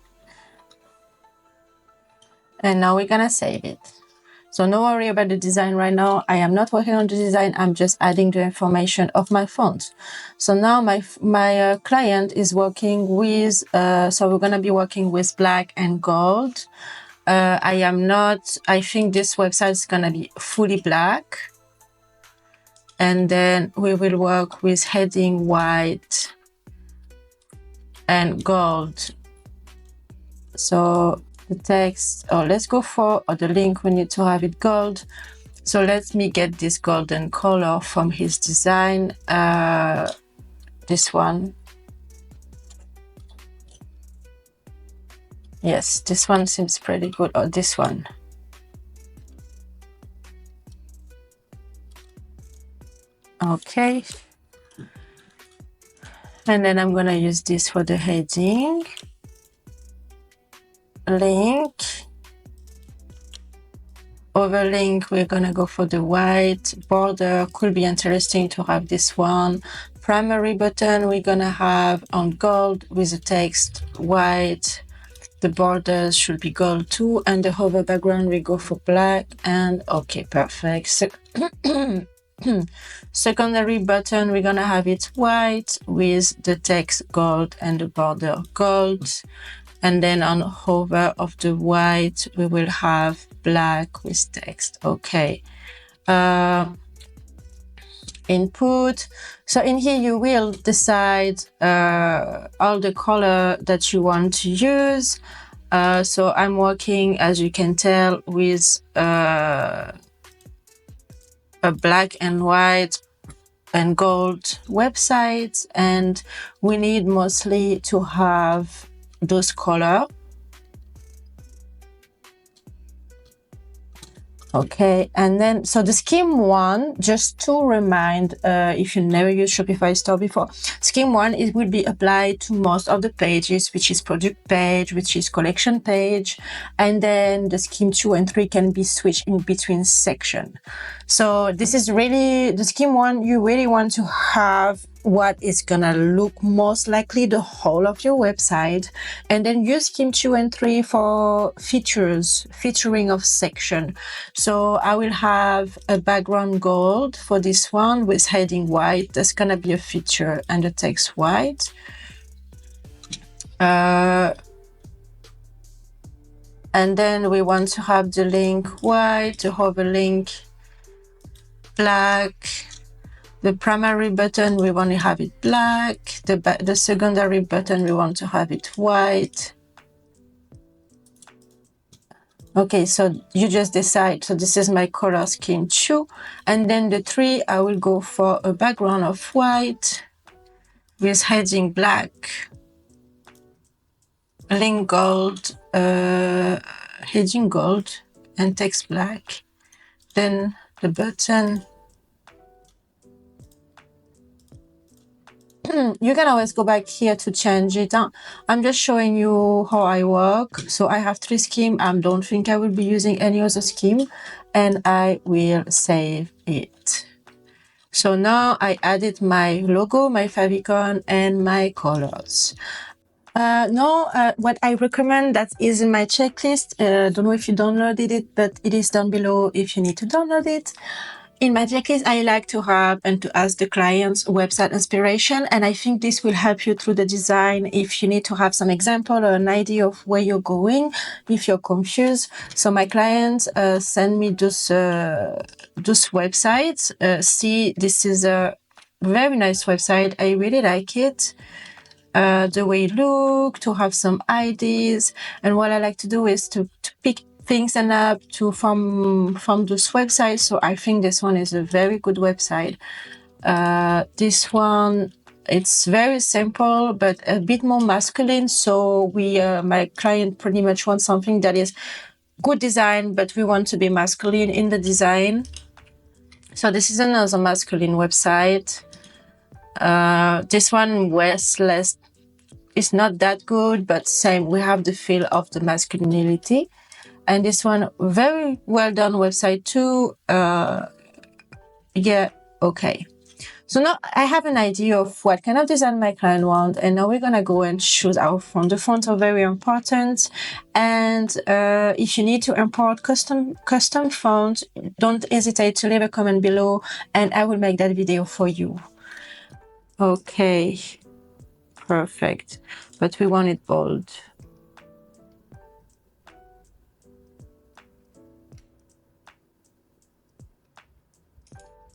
And now we're gonna save it. So no worry about the design right now. I am not working on the design. I'm just adding the information of my font. So now my client is working with, so we're gonna be working with black and gold. I think this website is gonna be fully black. And then we will work with heading white and gold. So the text, let's go for the link, we need to have it gold. So let me get this golden color from his design. This one. Yes, this one seems pretty good, or this one. Okay. And then I'm gonna use this for the heading. Link. Over link, we're gonna go for the white border. Could be interesting to have this one. Primary button, we're gonna have on gold with the text white. The borders should be gold too, and the hover background we go for black. And okay, perfect. Secondary button, we're gonna have it white with the text gold and the border gold. And then on hover of the white, we will have black with text. Okay. Input. So in here, you will decide all the color that you want to use. So I'm working, as you can tell, with a black and white and gold website. And we need mostly to have those color. Okay, and then so the scheme one, just to remind, if you never used Shopify store before, scheme one, it will be applied to most of the pages, which is product page, which is collection page, and then the scheme 2 and 3 can be switched in between section. So this is really the scheme one. You really want to have what is gonna look most likely the whole of your website, and then use scheme 2 and 3 for featuring of section. So I will have a background gold for this one with heading white. That's gonna be a feature, and the text white. And then we want to have the link white, the hyperlink black. The primary button, we want to have it black. The secondary button, we want to have it white. Okay, so you just decide. So this is my color scheme 2. And then the 3, I will go for a background of white with heading black, link gold, heading gold, and text black. Then the button. You can always go back here to change it. I'm just showing you how I work. So I have 3 schemes. I don't think I will be using any other scheme, and I will save it. So now I added my logo, my favicon, and my colors. What I recommend that is in my checklist. Don't know if you downloaded it, but it is down below if you need to download it. In my checklist, I like to have and to ask the clients website inspiration, and I think this will help you through the design if you need to have some example or an idea of where you're going, if you're confused. So my clients send me those websites. See, this is a very nice website. I really like it. The way it looks, to have some ideas. And what I like to do is to pick things and up from those websites. So I think this one is a very good website. This one, it's very simple, but a bit more masculine. So my client pretty much wants something that is good design, but we want to be masculine in the design. So this is another masculine website. This one was less, it's not that good, but same, we have the feel of the masculinity. And this one, very well done website too. Yeah, okay. So now I have an idea of what kind of design my client wants, and now we're gonna go and choose our font. The fonts are very important, and if you need to import custom fonts, don't hesitate to leave a comment below, and I will make that video for you. Okay. Perfect, but we want it bold.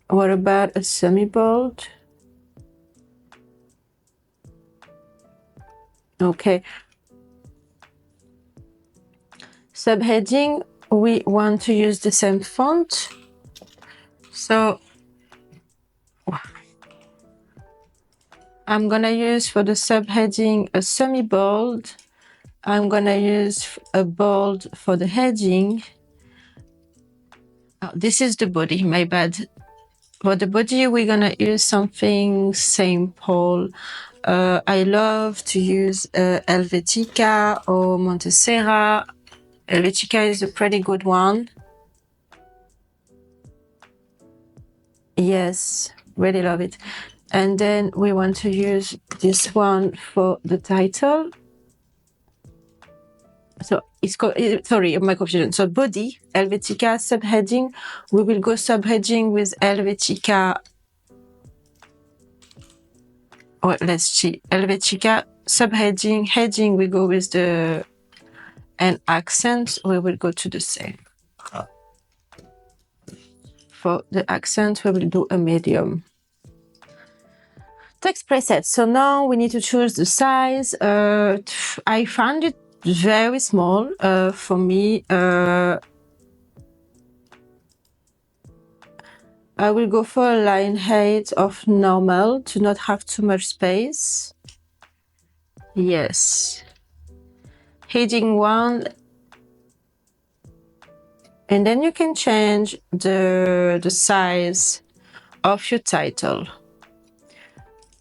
What about a semi-bold? Okay. Subheading, we want to use the same font. So I'm gonna use for the subheading a semi-bold. I'm gonna use a bold for the heading. Oh, this is the body, my bad. For the body, we're gonna use something simple. I love to use Helvetica or Montserrat. Helvetica is a pretty good one. Yes, really love it. And then we want to use this one for the title. So it's called, sorry, my confusion. So body, Helvetica, subheading. We will go subheading with Helvetica. Well, let's see. Helvetica, subheading, heading, we go with the, and accent, we will go to the same. For the accent, we will do a medium. Text preset. So now we need to choose the size. I found it very small for me. I will go for a line height of normal to not have too much space. Yes. Heading 1. And then you can change the size of your title.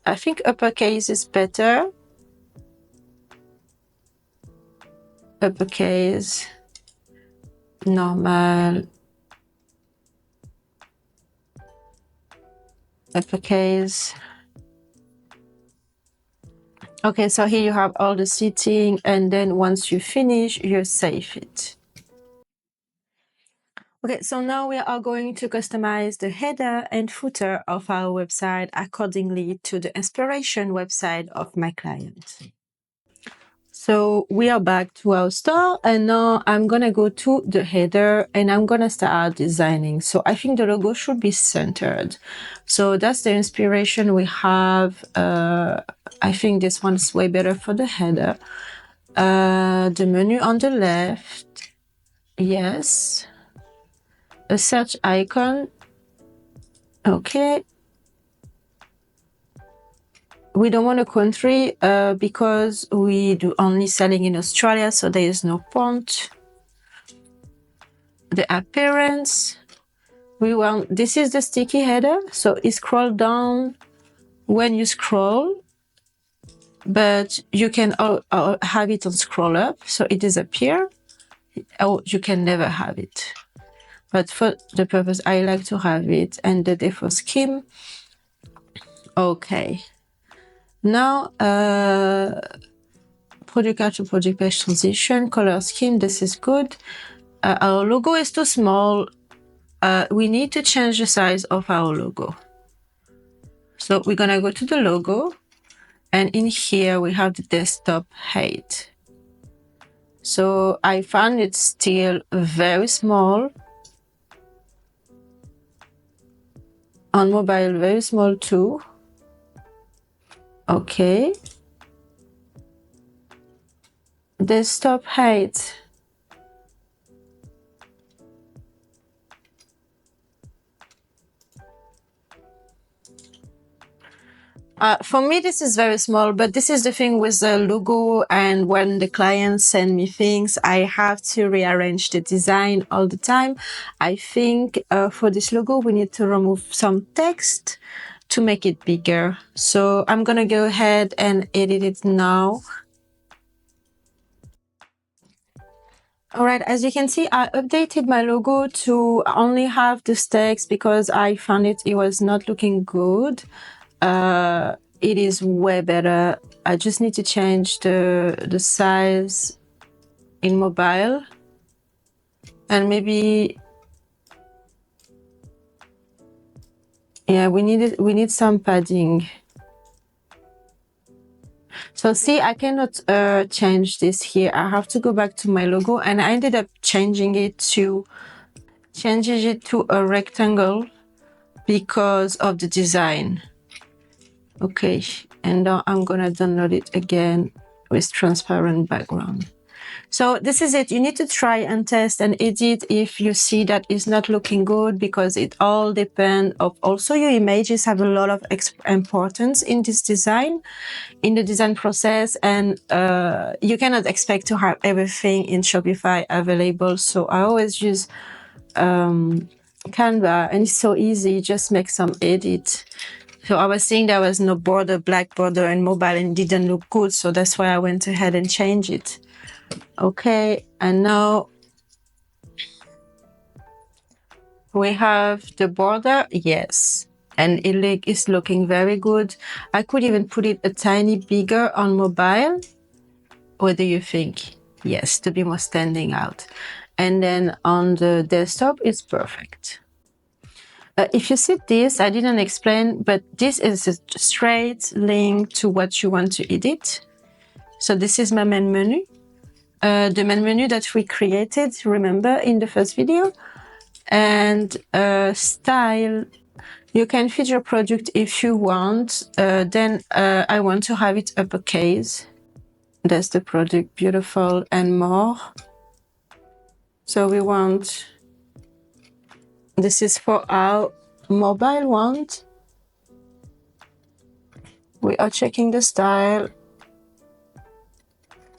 I think uppercase is better. Uppercase, normal, uppercase. Okay, so here you have all the setting, and then once you finish, you save it. Okay, so now we are going to customize the header and footer of our website accordingly to the inspiration website of my client. So we are back to our store, and now I'm gonna go to the header and I'm gonna start designing. So I think the logo should be centered. So that's the inspiration we have. I think this one's way better for the header. The menu on the left, yes. A search icon, okay. We don't want a country because we do only selling in Australia, so there is no font. The appearance, we want, this is the sticky header, so it scroll down when you scroll, but you can have it on scroll up, so it disappear, or you can never have it. But for the purpose, I like to have it, and the default scheme. Okay. Now, product art to project page transition, color scheme, this is good. Our logo is too small. We need to change the size of our logo. So we're gonna go to the logo, and in here we have the desktop height. So I found it still very small. On mobile, very small too. Okay. Desktop height. For me, this is very small, but this is the thing with the logo. And when the clients send me things, I have to rearrange the design all the time. I think for this logo, we need to remove some text to make it bigger. So I'm going to go ahead and edit it now. All right, as you can see, I updated my logo to only have this text because I found it was not looking good. It is way better. I just need to change the size in mobile, and maybe, yeah, we need some padding. So see, I cannot change this here. I have to go back to my logo, and I ended up changing it to a rectangle because of the design. Okay, and now I'm gonna download it again with transparent background. So this is it. You need to try and test and edit if you see that it's not looking good, because it all depends of also your images have a lot of importance in this design, in the design process, and you cannot expect to have everything in Shopify available. So I always use Canva, and it's so easy. Just make some edit. So I was seeing there was no border, black border in mobile, and it didn't look good. So that's why I went ahead and changed it. Okay, and now we have the border, yes, and it is looking very good. I could even put it a tiny bigger on mobile. What do you think? Yes, to be more standing out. And then on the desktop, it's perfect. If you see this, I didn't explain, but this is a straight link to what you want to edit. So this is my main menu. The main menu that we created, remember, in the first video. And style, you can fit your product if you want. Then I want to have it uppercase. That's the product, beautiful, and more. So we want, this is for our mobile one. We are checking the style.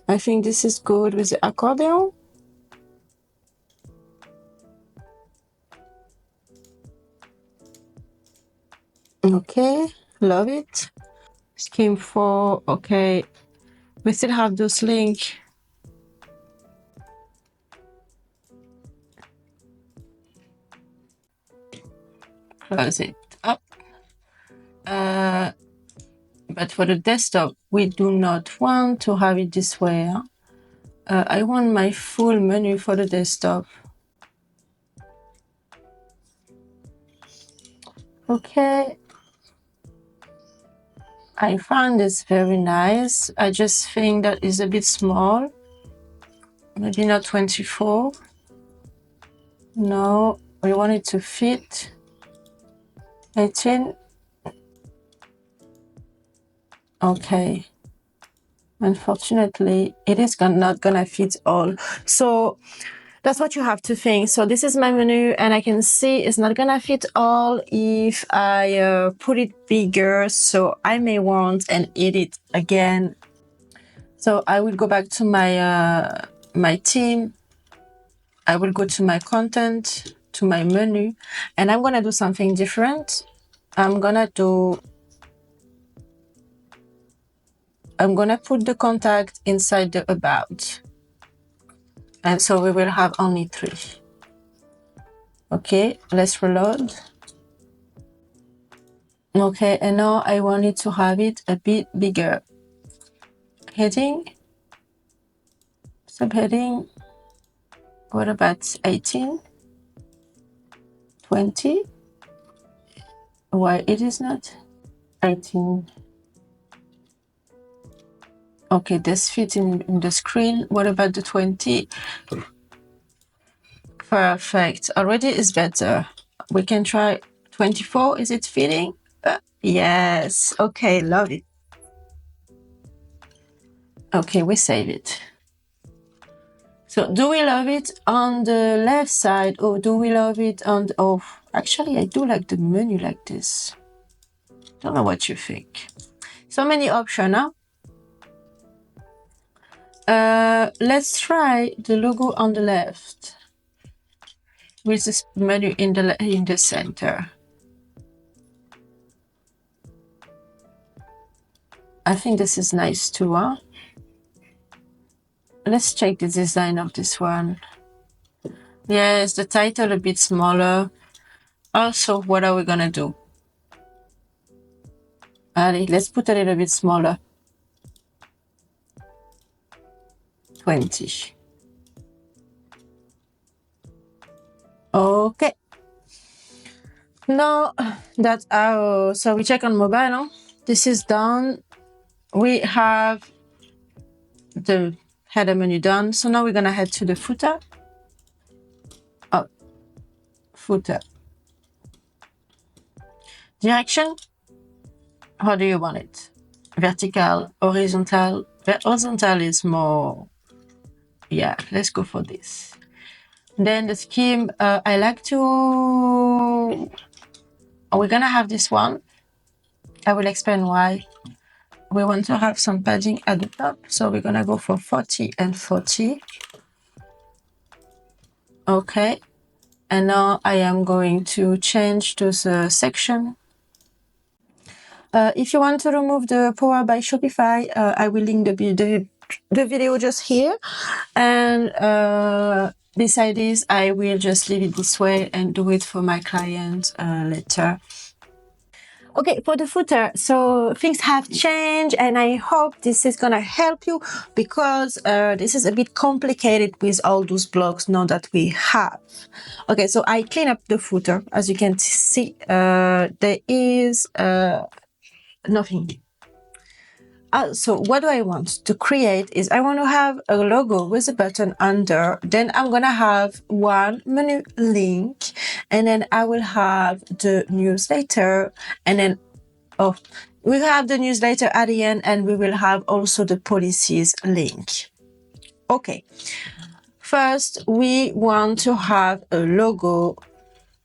I think this is good with the accordion. Okay, love it. Scheme 4, okay. We still have those links. Close it up. But for the desktop, we do not want to have it this way. I want my full menu for the desktop. Okay. I found this very nice. I just think that is a bit small. Maybe not 24. No, we want it to fit 18. Okay. Unfortunately, it is not gonna fit all. So that's what you have to think. So this is my menu, and I can see it's not gonna fit all if I put it bigger. So I may want and edit again. So I will go back to my my theme. I will go to my content, to my menu, and I'm gonna do something different. I'm gonna put the contact inside the about. And so we will have only 3. Okay, let's reload. Okay, and now I wanted to have it a bit bigger. Heading, subheading, what about 18? 20? Why it is not 18? Okay, this fits in the screen. What about the 20? Perfect, already is better. We can try 24, is it fitting? Yes, okay, love it. Okay, we save it. So do we love it on the left side, or do we love it on the, oh, actually I do like the menu like this. Don't know what you think. So many options, huh? Let's try the logo on the left with this menu in the center. I think this is nice too, huh? Let's check the design of this one. Yes, the title a bit smaller. Also, what are we gonna do? Allez, let's put a little bit smaller. 20. Okay. Now that's our, so we check on mobile, huh? This is done. We have the header menu done. So now we're gonna head to the footer. Oh, footer. Direction. How do you want it? Vertical, horizontal. Horizontal is more, yeah, let's go for this. Then the scheme, I like to, we're gonna have this one. I will explain why. We want to have some padding at the top, so we're gonna go for 40 and 40. Okay, and now I am going to change to the section. If you want to remove the Power by Shopify, I will link the video just here. And beside this, I will just leave it this way and do it for my client later. Okay, for the footer, so things have changed, and I hope this is gonna help you, because this is a bit complicated with all those blocks now that we have. Okay, so I clean up the footer. As you can see, there is nothing. So what do I want to create is I want to have a logo with a button under. Then I'm going to have one menu link, and then I will have the newsletter, and then, oh, we have the newsletter at the end, and we will have also the policies link. Okay. First, we want to have a logo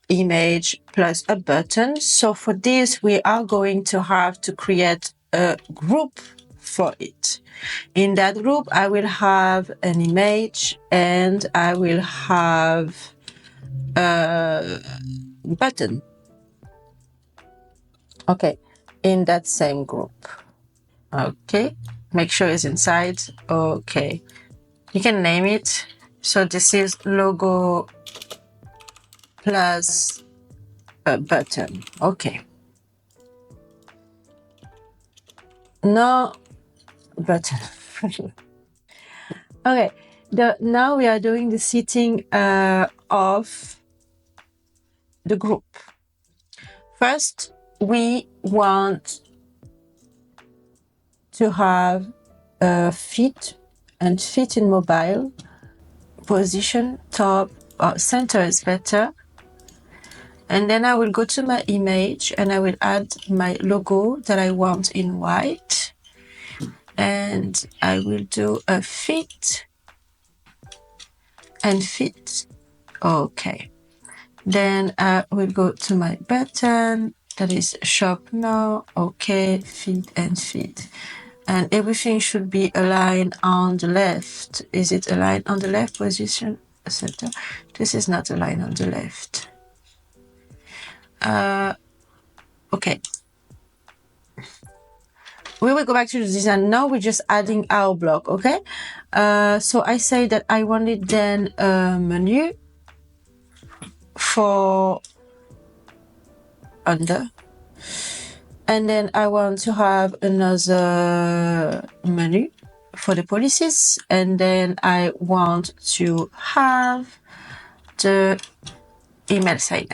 image plus a button. So for this, we are going to have to create a group for it. In that group, I will have an image, and I will have a button. Okay, in that same group. Okay, make sure it's inside. Okay, you can name it. So this is logo plus a button. Okay. No button. Okay. Now we are doing the setting of the group. First, we want to have fit and fit in mobile. Position, top, center is better. And then I will go to my image and I will add my logo that I want in white. And I will do a fit and fit. Okay. Then I will go to my button, that is shop now. Okay, fit and fit. And everything should be aligned on the left. Is it aligned on the left position? Center. This is not aligned on the left. Okay. We will go back to the design. Now we're just adding our block, okay? So I say that I wanted then a menu for under. And then I want to have another menu for the policies. And then I want to have the email sign.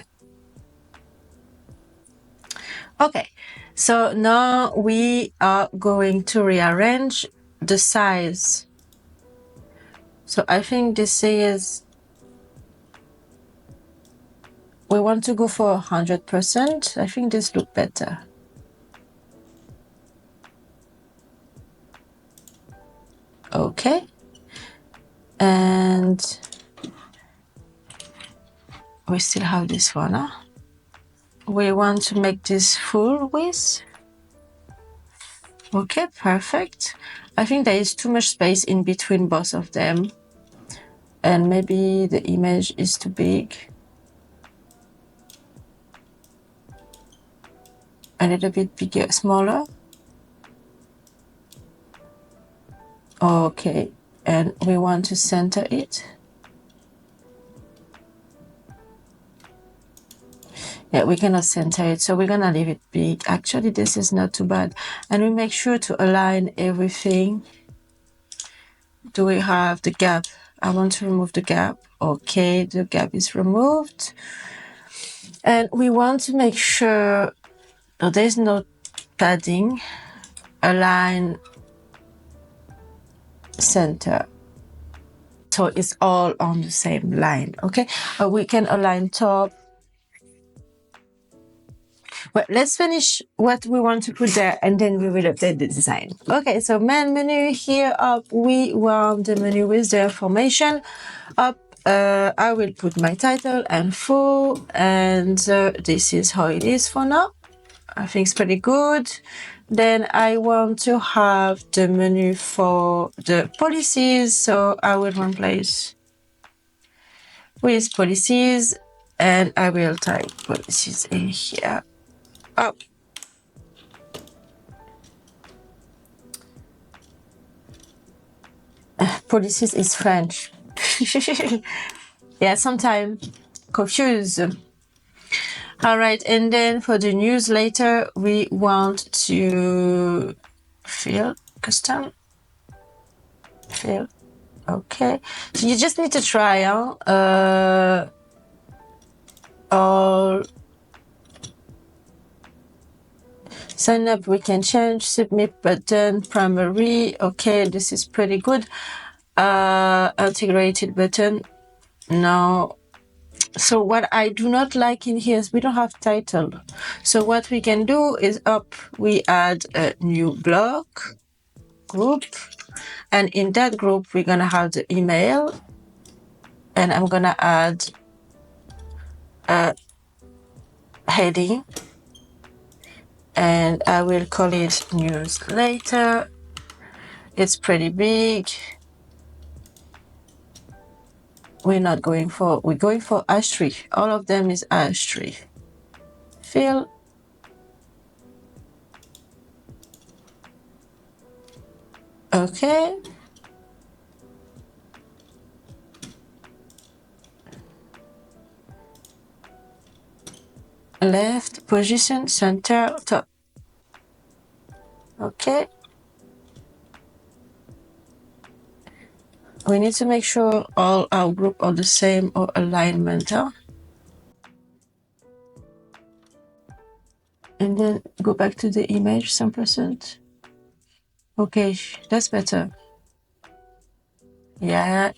Okay, so now we are going to rearrange the size. So I think this is, we want to go for 100%. I think this looks better. Okay. And we still have this one, huh? We want to make this full width. Okay, perfect. I think there is too much space in between both of them. And maybe the image is too big. A little bit bigger, smaller. Okay, and we want to center it. Yeah, we cannot center it, so we're gonna leave it big. Actually, this is not too bad. And we make sure to align everything. Do we have the gap? I want to remove the gap. Okay, the gap is removed. And we want to make sure there's no padding. Align center. So it's all on the same line, okay? We can align top. Well, let's finish what we want to put there and then we will update the design. Okay, so main menu here up, we want the menu with the information. Up, I will put my title and full, and this is how it is for now. I think it's pretty good. Then I want to have the menu for the policies, so I will replace with policies and I will type policies in here. Oh. Policies is French. Yeah, sometimes confused. All right, and then for the newsletter, we want to fill custom. Fill. Okay. So you just need to try all sign up, we can change, submit button, primary. Okay, this is pretty good. Integrated button. No. So what I do not like in here is we don't have title. So what we can do is up, we add a new block group. And in that group, we're going to have the email. And I'm going to add a heading. And I will call it newsletter. It's pretty big. We're going for #3. All of them is #3. Fill. Okay. Left, position, center, top. Okay. We need to make sure all our group are the same or alignment. Huh? And then go back to the image, some %. Okay, that's better. Yeah.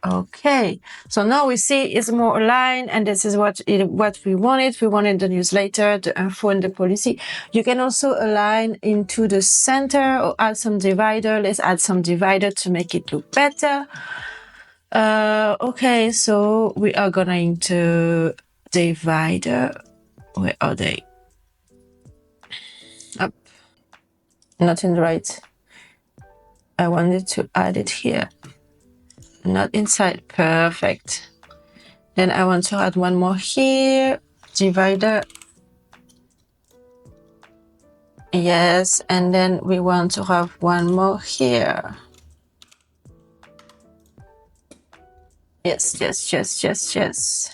Okay, so now we see it's more aligned, and this is what we wanted. We wanted the newsletter, the info, and the policy. You can also align into the center or add some divider. Let's add some divider to make it look better. Okay, so we are going to divider. Where are they? Up. Not in the right. I wanted to add it here. Not inside. Perfect. Then I want to add one more here. Divider. Yes, and then we want to have one more here. Yes.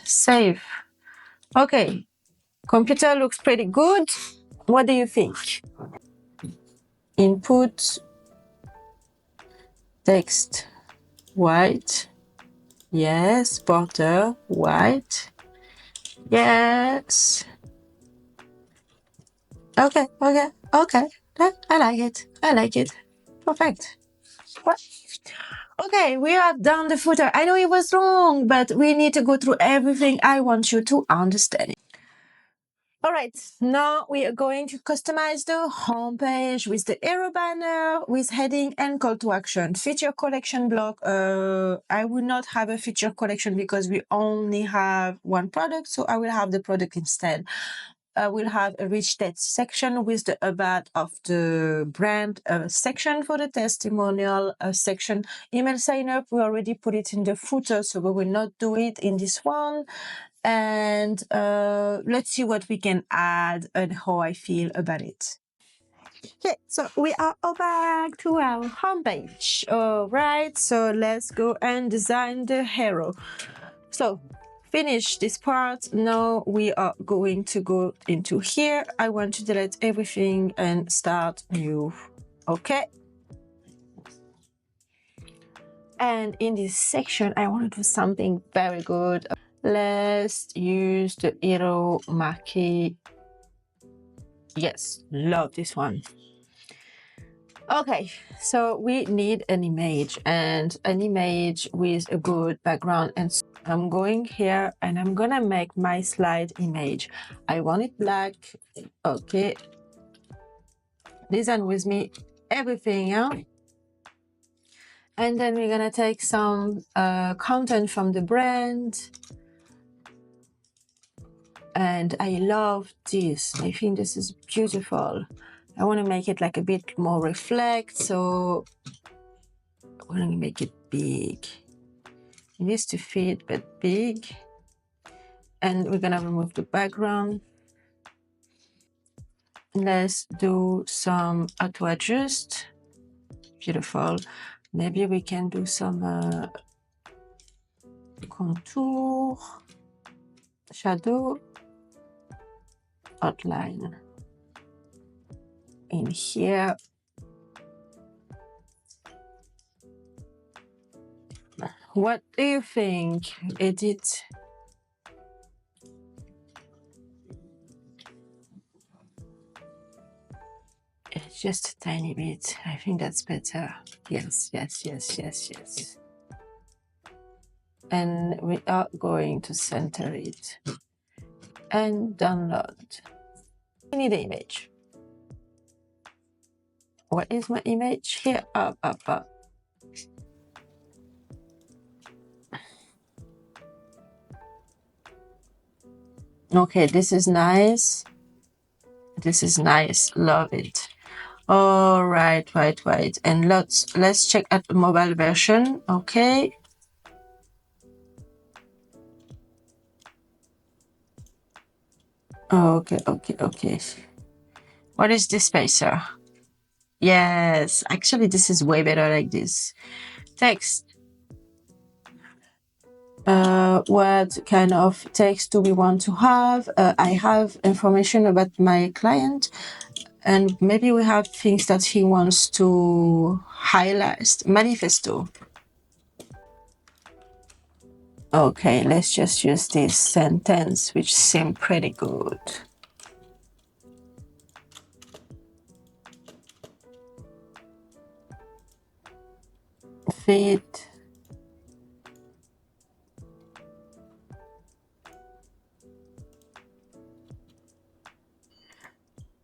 Save. Okay. Computer looks pretty good. What do you think? Input. Text. White. Yes. Border. White. Yes. Okay. I like it. Perfect. What? Okay, we have done the footer. I know it was long, but we need to go through everything. I want you to understand it. All right, now we are going to customize the homepage with the arrow banner, with heading and call to action. Feature collection block. I will not have a feature collection because we only have one product, so I will have the product instead. We'll have a rich text section with the about of the brand, a section for the testimonial, a section email sign up. We already put it in the footer, so we will not do it in this one. And let's see what we can add and how I feel about it. Okay, so we are all back to our homepage. All right, so let's go and design the hero. So finish this part. Now we are going to go into here. I want to delete everything and start new. Okay. And in this section, I want to do something very good. Let's use the arrow marquee. Yes, love this one. Okay, so we need an image and an image with a good background. And so I'm going here and I'm gonna make my slide image. I want it black. Okay. Design with me everything, yeah? And then we're gonna take some content from the brand. And I love this. I think this is beautiful. I want to make it like a bit more reflect, so I want to make it big. It needs to fit, but big. And we're gonna remove the background. Let's do some auto adjust. Beautiful. Maybe we can do some contour, shadow, outline in here. What do you think? Edit. It's just a tiny bit. I think that's better. Yes. And we are going to center it and download. We need the image. What is my image? Here, up. Okay, this is nice. Love it. All right. And let's check out the mobile version. Okay. Okay. What is this spacer? Yes, actually this is way better like this. Text. What kind of text do we want to have? I have information about my client, and maybe we have things that he wants to highlight. Manifesto. Okay, let's just use this sentence, which seemed pretty good. fit.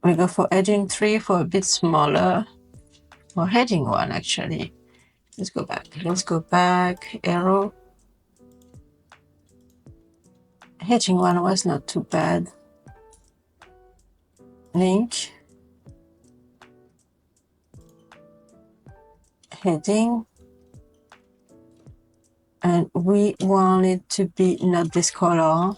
We go for heading 3 for a bit smaller, or heading 1 actually. Let's go back, arrow. Heading 1 was not too bad. Link. Heading. And we want it to be not this color.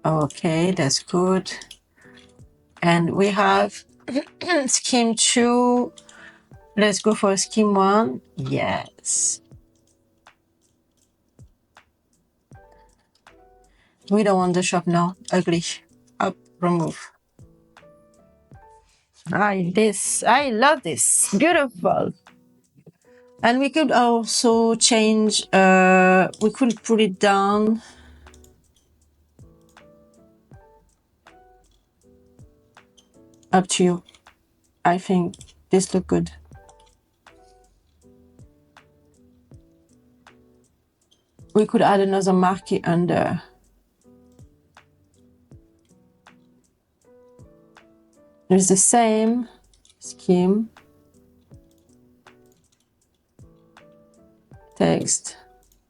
Okay, that's good. And we have scheme 2. Let's go for scheme 1. Yes. We don't want the shop now. Ugly. Up, remove. I love this. Beautiful. And we could also change, we could put it down. Up to you. I think this looks good. We could add another marquee under. It's the same scheme. Text.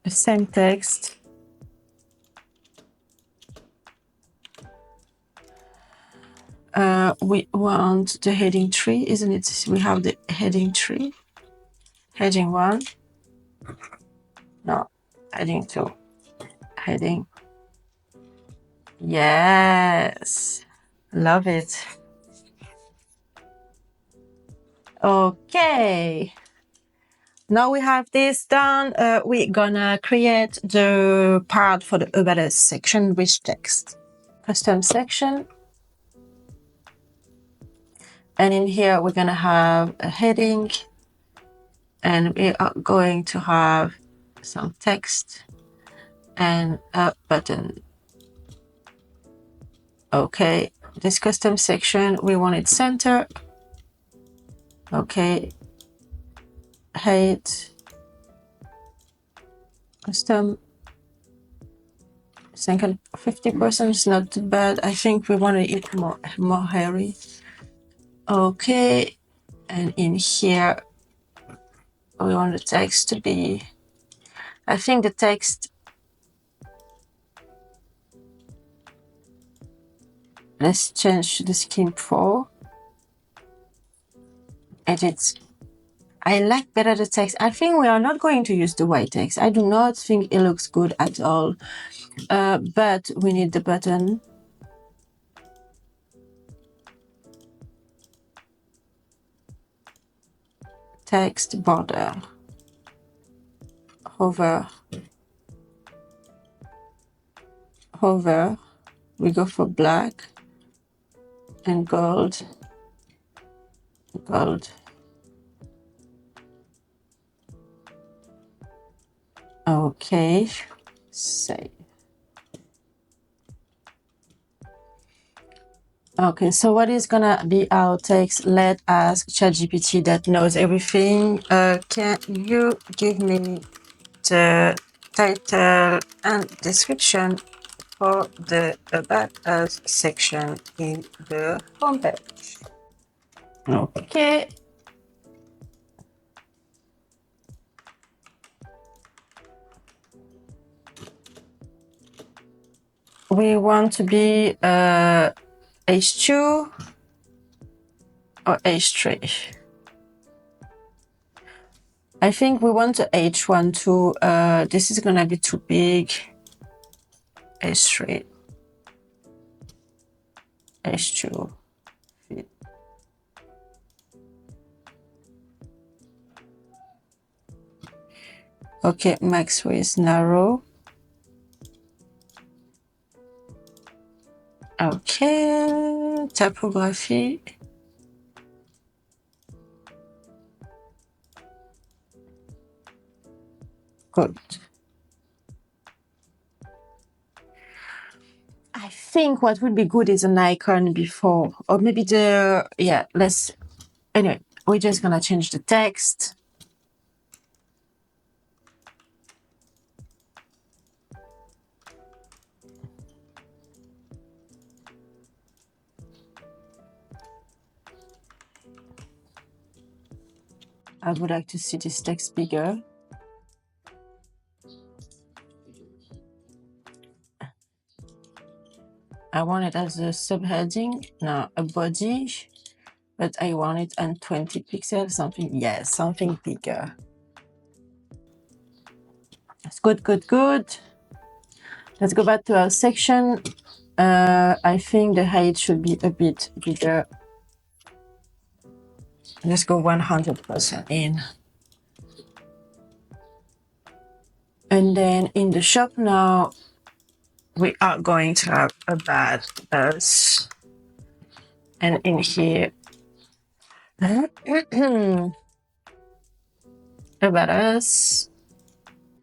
The same text. We want the heading 3, isn't it? We have the heading 3. Heading 1. No. Heading 2. Heading. Yes. Love it. Okay. Now we have this done. We're gonna create the part for the About Us section with text. Custom section. And in here, we're gonna have a heading. And we are going to have some text and a button. Okay, this custom section, we want it center. Okay, height, custom, second 50% is not too bad. I think we want it more hairy. Okay, and in here, we want the text to be, I think the text, let's change the scheme 4. Edit. I like better the text. I think we are not going to use the white text. I do not think it looks good at all. But we need the button. Text border. Hover. Hover. We go for black and gold. Gold. Okay. Save. Okay, so what is gonna be our text? Let ask ChatGPT that knows everything. Can you give me the title and description for the About Us section in the homepage? Okay. We want to be H2 or H3. I think we want a H1 too. This is gonna be too big. H3. H2. Okay, max width narrow. Okay, typography. Good. think what would be good is an icon before, or maybe anyway, we're just gonna change the text. I would like to see this text bigger. I want it as a subheading, no, a body, but I want it on 20 pixels, something bigger. That's good. Let's go back to our section. I think the height should be a bit bigger. Let's go 100% in. And then in the shop now, we are going to have about us. And in here, about us.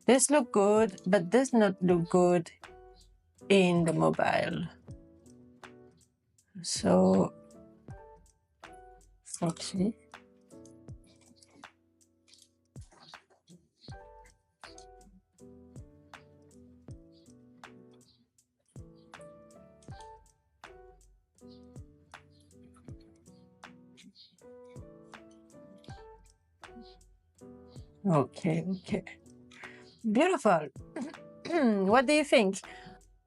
This look good, but does not look good in the mobile. So, okay. Okay. Beautiful. What do you think?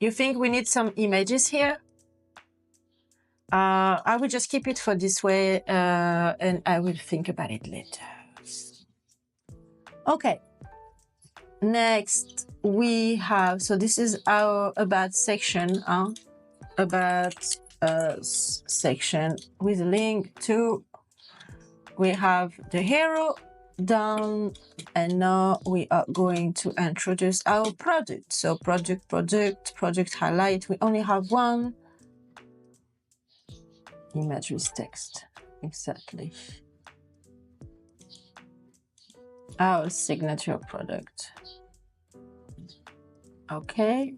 You think we need some images here? I will just keep it for this way, and I will think about it later. Okay. Next, we have, so this is our about section, about section with a link to, we have the hero done, and now we are going to introduce our product. So product highlight, we only have one. Image with text, exactly. Our signature product. Okay.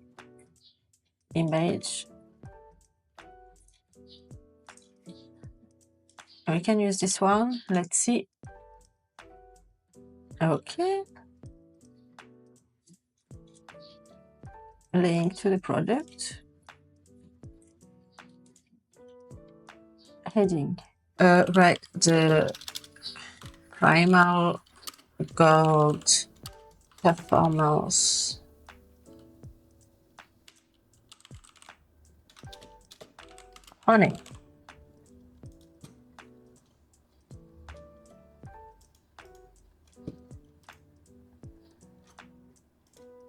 Image. We can use this one. Let's see. Okay. Link to the product. Heading. Right, the primal gold performance. Honey.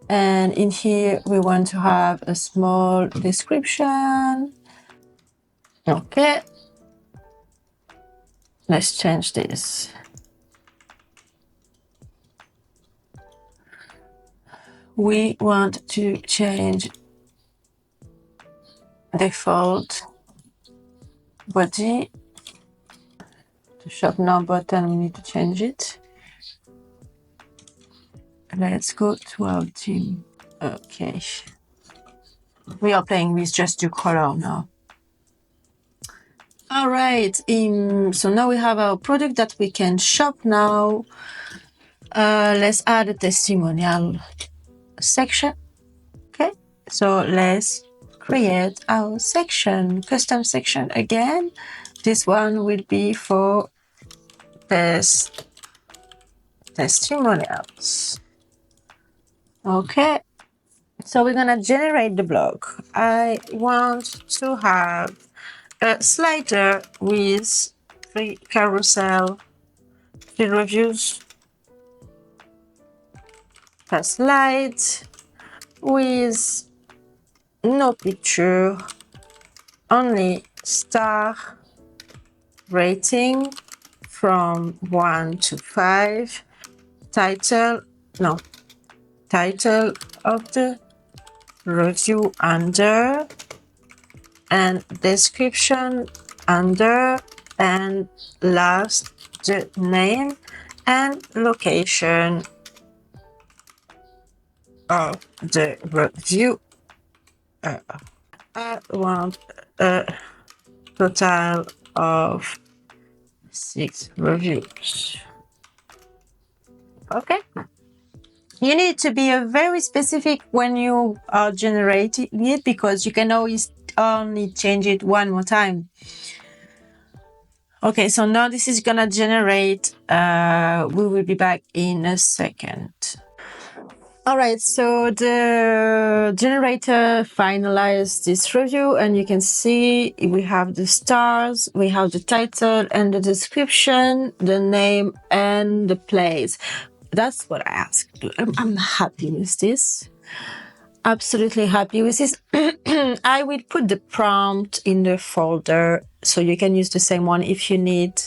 And in here, we want to have a small description. Okay. Let's change this. We want to change default body. The shop now button, we need to change it. Let's go to our team. Okay. We are playing with just two color now. All right. So now we have our product that we can shop now. Let's add a testimonial section. Okay. So let's create our section, custom section again. This one will be for testimonials. Okay. So we're gonna generate the blog. I want to have a slider with 3 carousel, 3 reviews per slide with no picture, only star rating from 1 to 5, title of the review under, and description under, and last the name and location of the review. I want a total of 6 reviews. Okay. You need to be very specific when you are generating it, because you can always only change it one more time. Okay, so now this is gonna generate. We will be back in a second. All right, so the generator finalized this review, and you can see we have the stars, we have the title and the description, the name and the place. That's what I asked. I'm happy with this. Absolutely happy with this. I will put the prompt in the folder, so you can use the same one if you need,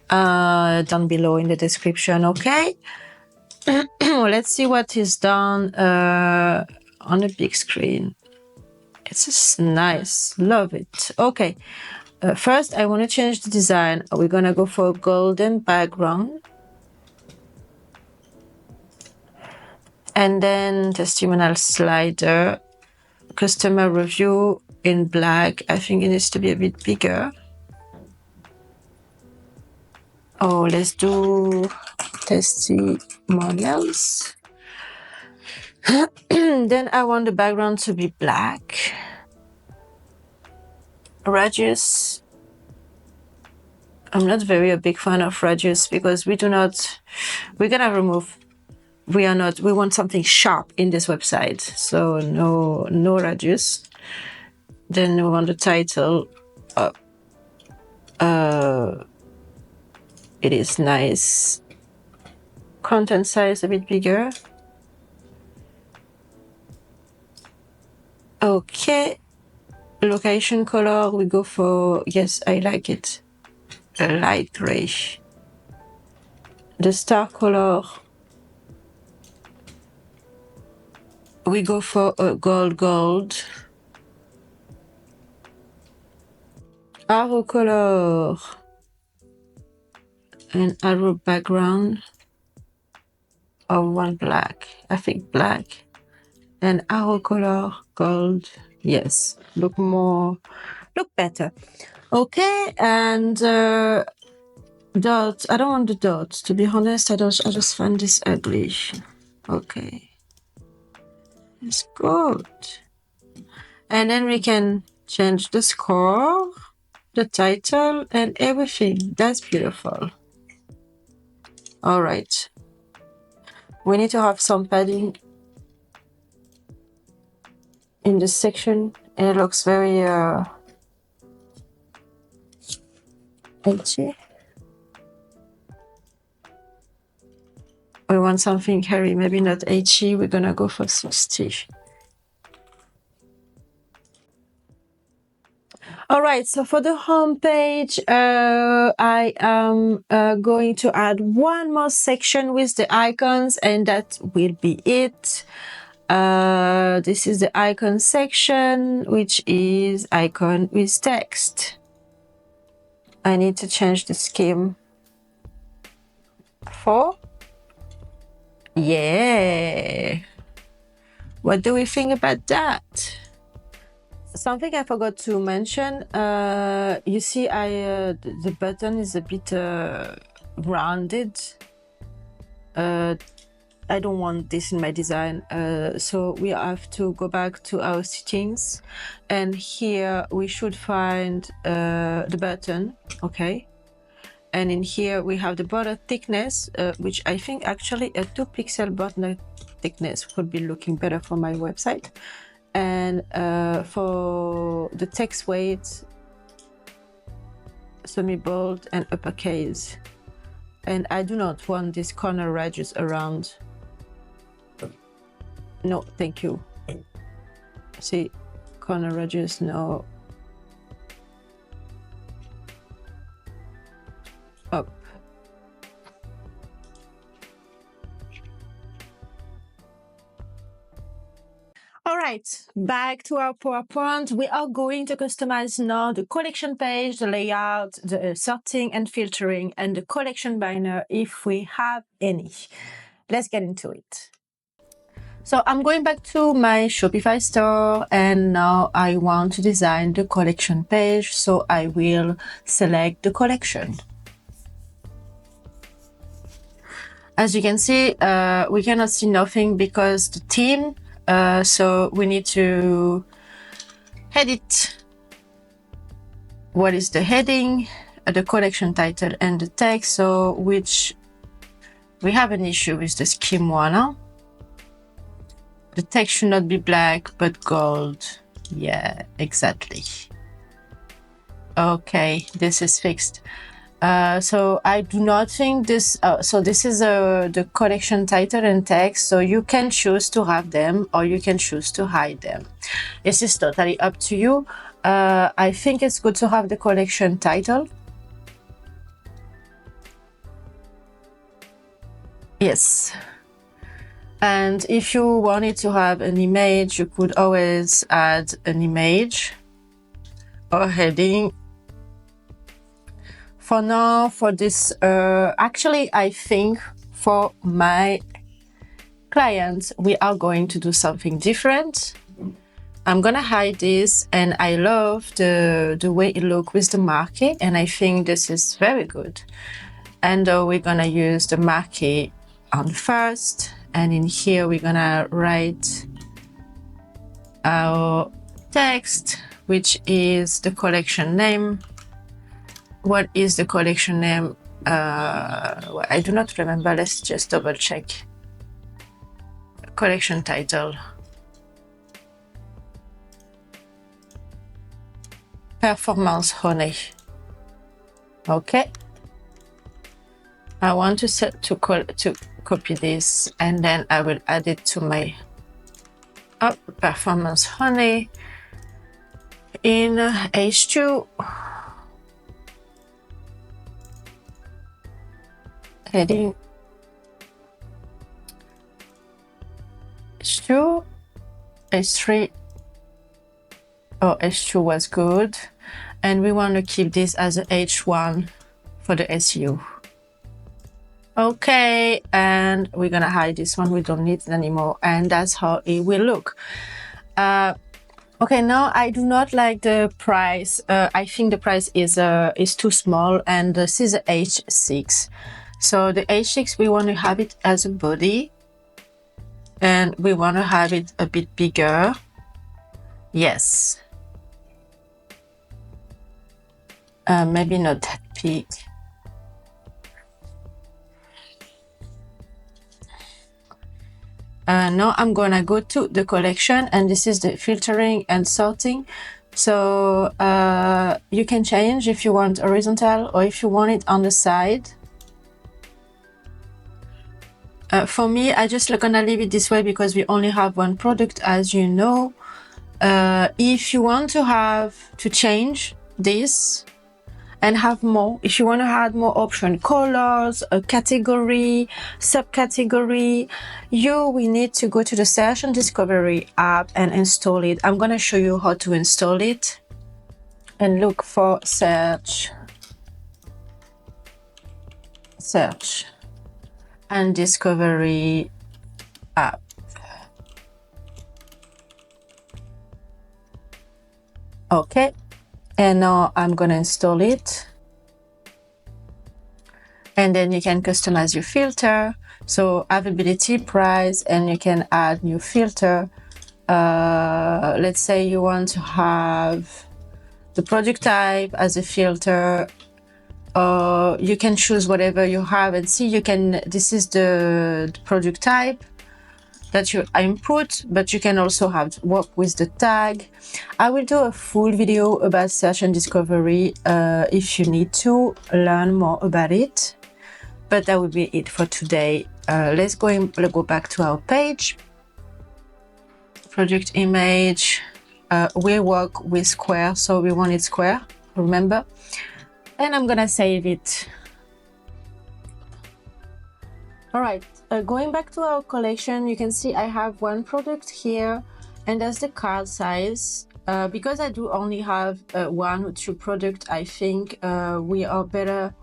down below in the description. Okay. Let's see what is done on a big screen. It's just nice. Love it. Okay. First, I want to change the design. We're going to go for a golden background. And then testimonial slider, customer review in black. I think it needs to be a bit bigger. Oh, let's do testimonials. Then I want the background to be black. Radius. I'm not very a big fan of radius, because we're gonna remove. We want something sharp in this website. So no radius. Then we want the title. It is nice. Content size a bit bigger. Okay. Location color, we go for, yes, I like it, a light gray. The star color, we go for a gold. Arrow color, an arrow background of one black. I think black. And arrow color, gold. Yes, look better. Okay, and dots. I don't want the dots. To be honest, I just find this ugly. Okay, it's good. And then we can change the score, the title, and everything. That's beautiful. All right. We need to have some padding in this section, and it looks very edgy. We want something hairy, maybe not edgy. We're gonna go for 60. All right, so for the home page, I am going to add one more section with the icons, and that will be it. This is the icon section, which is icon with text. I need to change the scheme for, yeah. What do we think about that? Something I forgot to mention, you see the button is a bit rounded. I don't want this in my design, so we have to go back to our settings, and here we should find the button, okay? And in here we have the border thickness, which I think actually a 2-pixel border thickness would be looking better for my website. And for the text weight, semi-bold and uppercase. And I do not want this corner radius around. No, thank you. See, corner radius, no. Up. All right, back to our PowerPoint. We are going to customize now the collection page, the layout, the sorting and filtering, and the collection banner if we have any. Let's get into it. So I'm going back to my Shopify store, and now I want to design the collection page. So I will select the collection. As you can see, we cannot see nothing because the theme, so we need to edit what is the heading, the collection title, and the text. So which we have an issue with the scheme one. Huh? The text should not be black, but gold. Yeah, exactly. Okay, this is fixed. So I do not think this, so this is the collection title and text. So you can choose to have them or you can choose to hide them. This is totally up to you. I think it's good to have the collection title. Yes. And if you wanted to have an image, you could always add an image or heading. For now, for this, actually, I think for my clients, we are going to do something different. I'm gonna hide this, and I love the way it looks with the marquee, and I think this is very good. And we're gonna use the marquee on first. And in here, we're gonna write our text, which is the collection name. What is the collection name? I do not remember. Let's just double check. Collection title. Performance honey. Okay. I want to copy this, and then I will add it to my performance honey in H2. Heading H2, H3. Oh, H2 was good, and we want to keep this as a H1 for the SEO. Okay, and we're gonna hide this one. We don't need it anymore, and that's how it will look. Okay, now I do not like the price. I think the price is too small, and this is a H6. So the H6, we want to have it as a body, and we want to have it a bit bigger. Yes. Maybe not that big. Now I'm gonna go to the collection, and this is the filtering and sorting. So you can change if you want horizontal or if you want it on the side. For me, I just gonna leave it this way because we only have one product, as you know. If you want to change this and have more, if you want to add more option, colors, a category, subcategory, you will need to go to the Search and Discovery app and install it. I'm going to show you how to install it, and look for Search and Discovery app. Okay. And now I'm going to install it. And then you can customize your filter. So availability, price, and you can add new filter. Let's say you want to have the product type as a filter. You can choose whatever you have, and see this is the product type that you input, but you can also work with the tag. I will do a full video about Search and Discovery if you need to learn more about it, but that will be it for today. Let's go back to our page. Product image, we work with square, so we want it square, remember? And I'm gonna save it. All right, going back to our collection, you can see I have one product here, and that's the card size. Because I do only have one or two products, I think we are better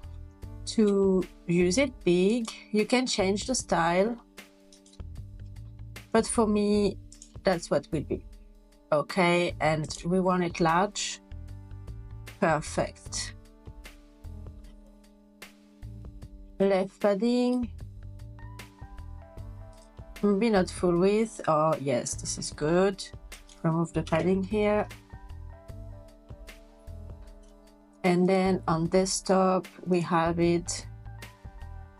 to use it big. You can change the style. but for me, that's what will be. Okay, and we want it large. Perfect. Left padding. Maybe not full width. Oh, yes, this is good. Remove the padding here. And then on desktop, we have it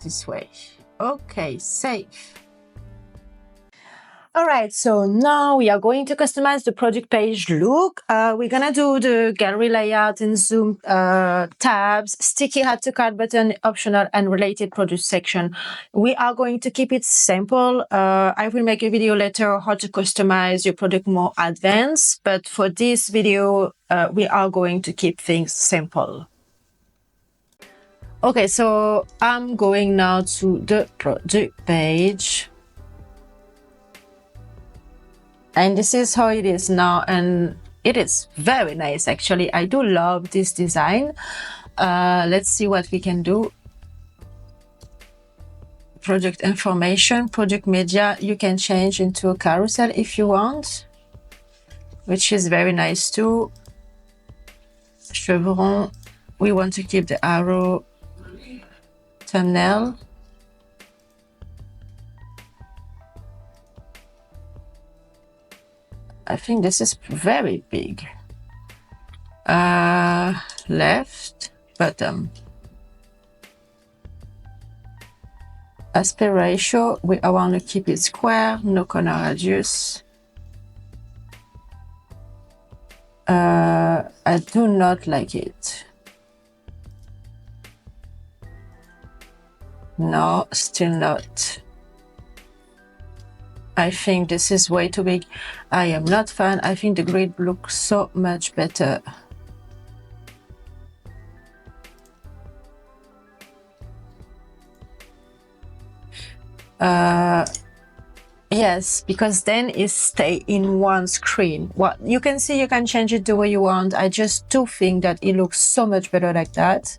this way. Okay, save. All right, so now we are going to customize the product page look. We're gonna do the gallery layout and zoom tabs, sticky add to cart button, optional and related product section. We are going to keep it simple. I will make a video later how to customize your product more advanced, but for this video, we are going to keep things simple. Okay, so I'm going now to the product page. And this is how it is now, and it is very nice actually. I do love this design. Let's see what we can do. Product information, product media, you can change into a carousel if you want, which is very nice too. Chevron, we want to keep the arrow. Thumbnail. I think this is very big. Left, bottom. Aspect ratio, I want to keep it square, no corner radius. I do not like it. No, still not. I think this is way too big. I am not fan. I think the grid looks so much better. Yes, because then it stay in one screen. What you can see, you can change it the way you want. I just do think that it looks so much better like that.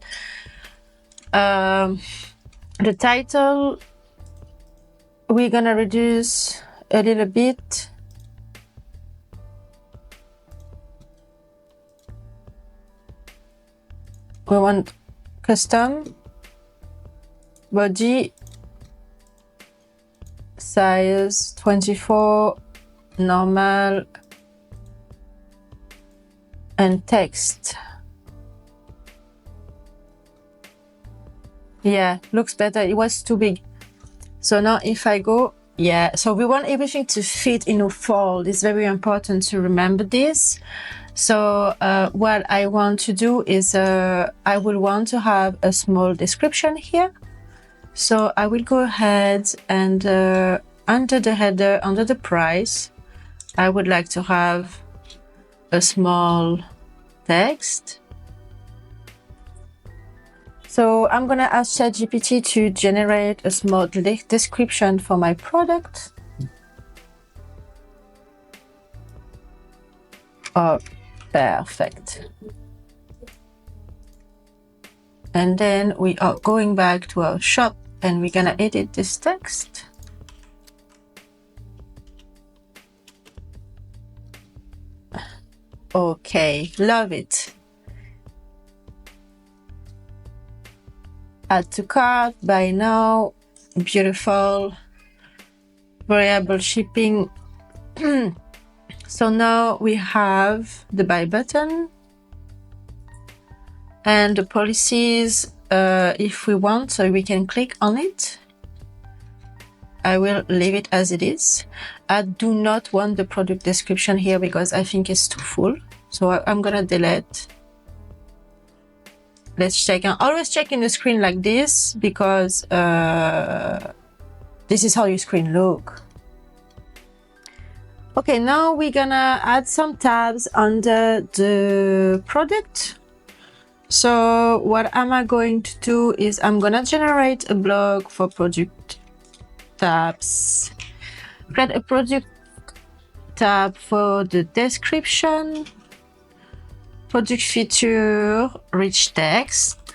The title, we're gonna reduce a little bit. We want custom, body, size 24, normal, and text. Yeah, looks better. It was too big. So now if I go, yeah, so we want everything to fit in a fold. It's very important to remember this. So what I want to do is I will want to have a small description here. So I will go ahead and under the header, under the price, I would like to have a small text. So I'm gonna ask ChatGPT to generate a small description for my product. Oh, perfect. And then we are going back to our shop and we're gonna edit this text. Okay, love it. Add to cart, buy now, beautiful, variable shipping. So now we have the buy button and the policies if we want, so we can click on it. I will leave it as it is. I do not want the product description here because I think it's too full. So I'm gonna delete. Let's check. I'm always checking the screen like this because this is how your screen look. Okay, now we're gonna add some tabs under the product. So what am I going to do is I'm gonna generate a blog for product tabs. Create a product tab for the description. Product feature, rich text,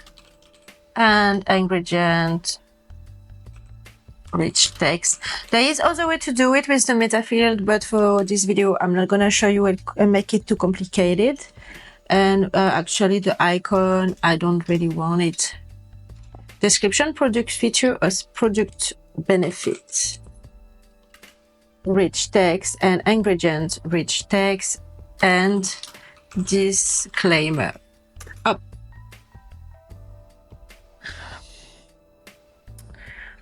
and ingredient rich text. There is other way to do it with the meta field, but for this video, I'm not gonna show you it and make it too complicated. And actually the icon, I don't really want it. Description, product feature, as product benefits. Rich text and ingredient, rich text and disclaimer. Up.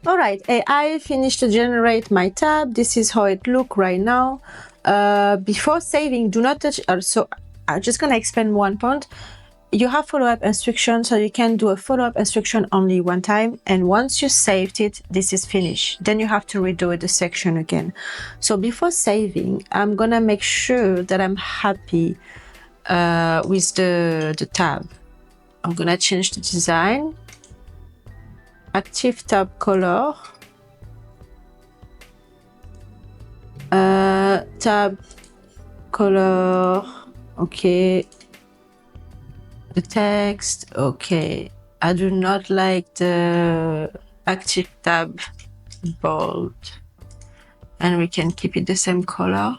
All right, AI finished to generate my tab. This is how it looks right now. Before saving, do not touch. Also, I'm just gonna explain one point. You have follow-up instructions, so you can do a follow-up instruction only one time, and once you saved it, this is finished. Then you have to redo the section again. So before saving, I'm gonna make sure that I'm happy with the tab. I'm gonna change the design, active tab color, tab color, okay. The text, okay. I do not like the active tab bold, and we can keep it the same color.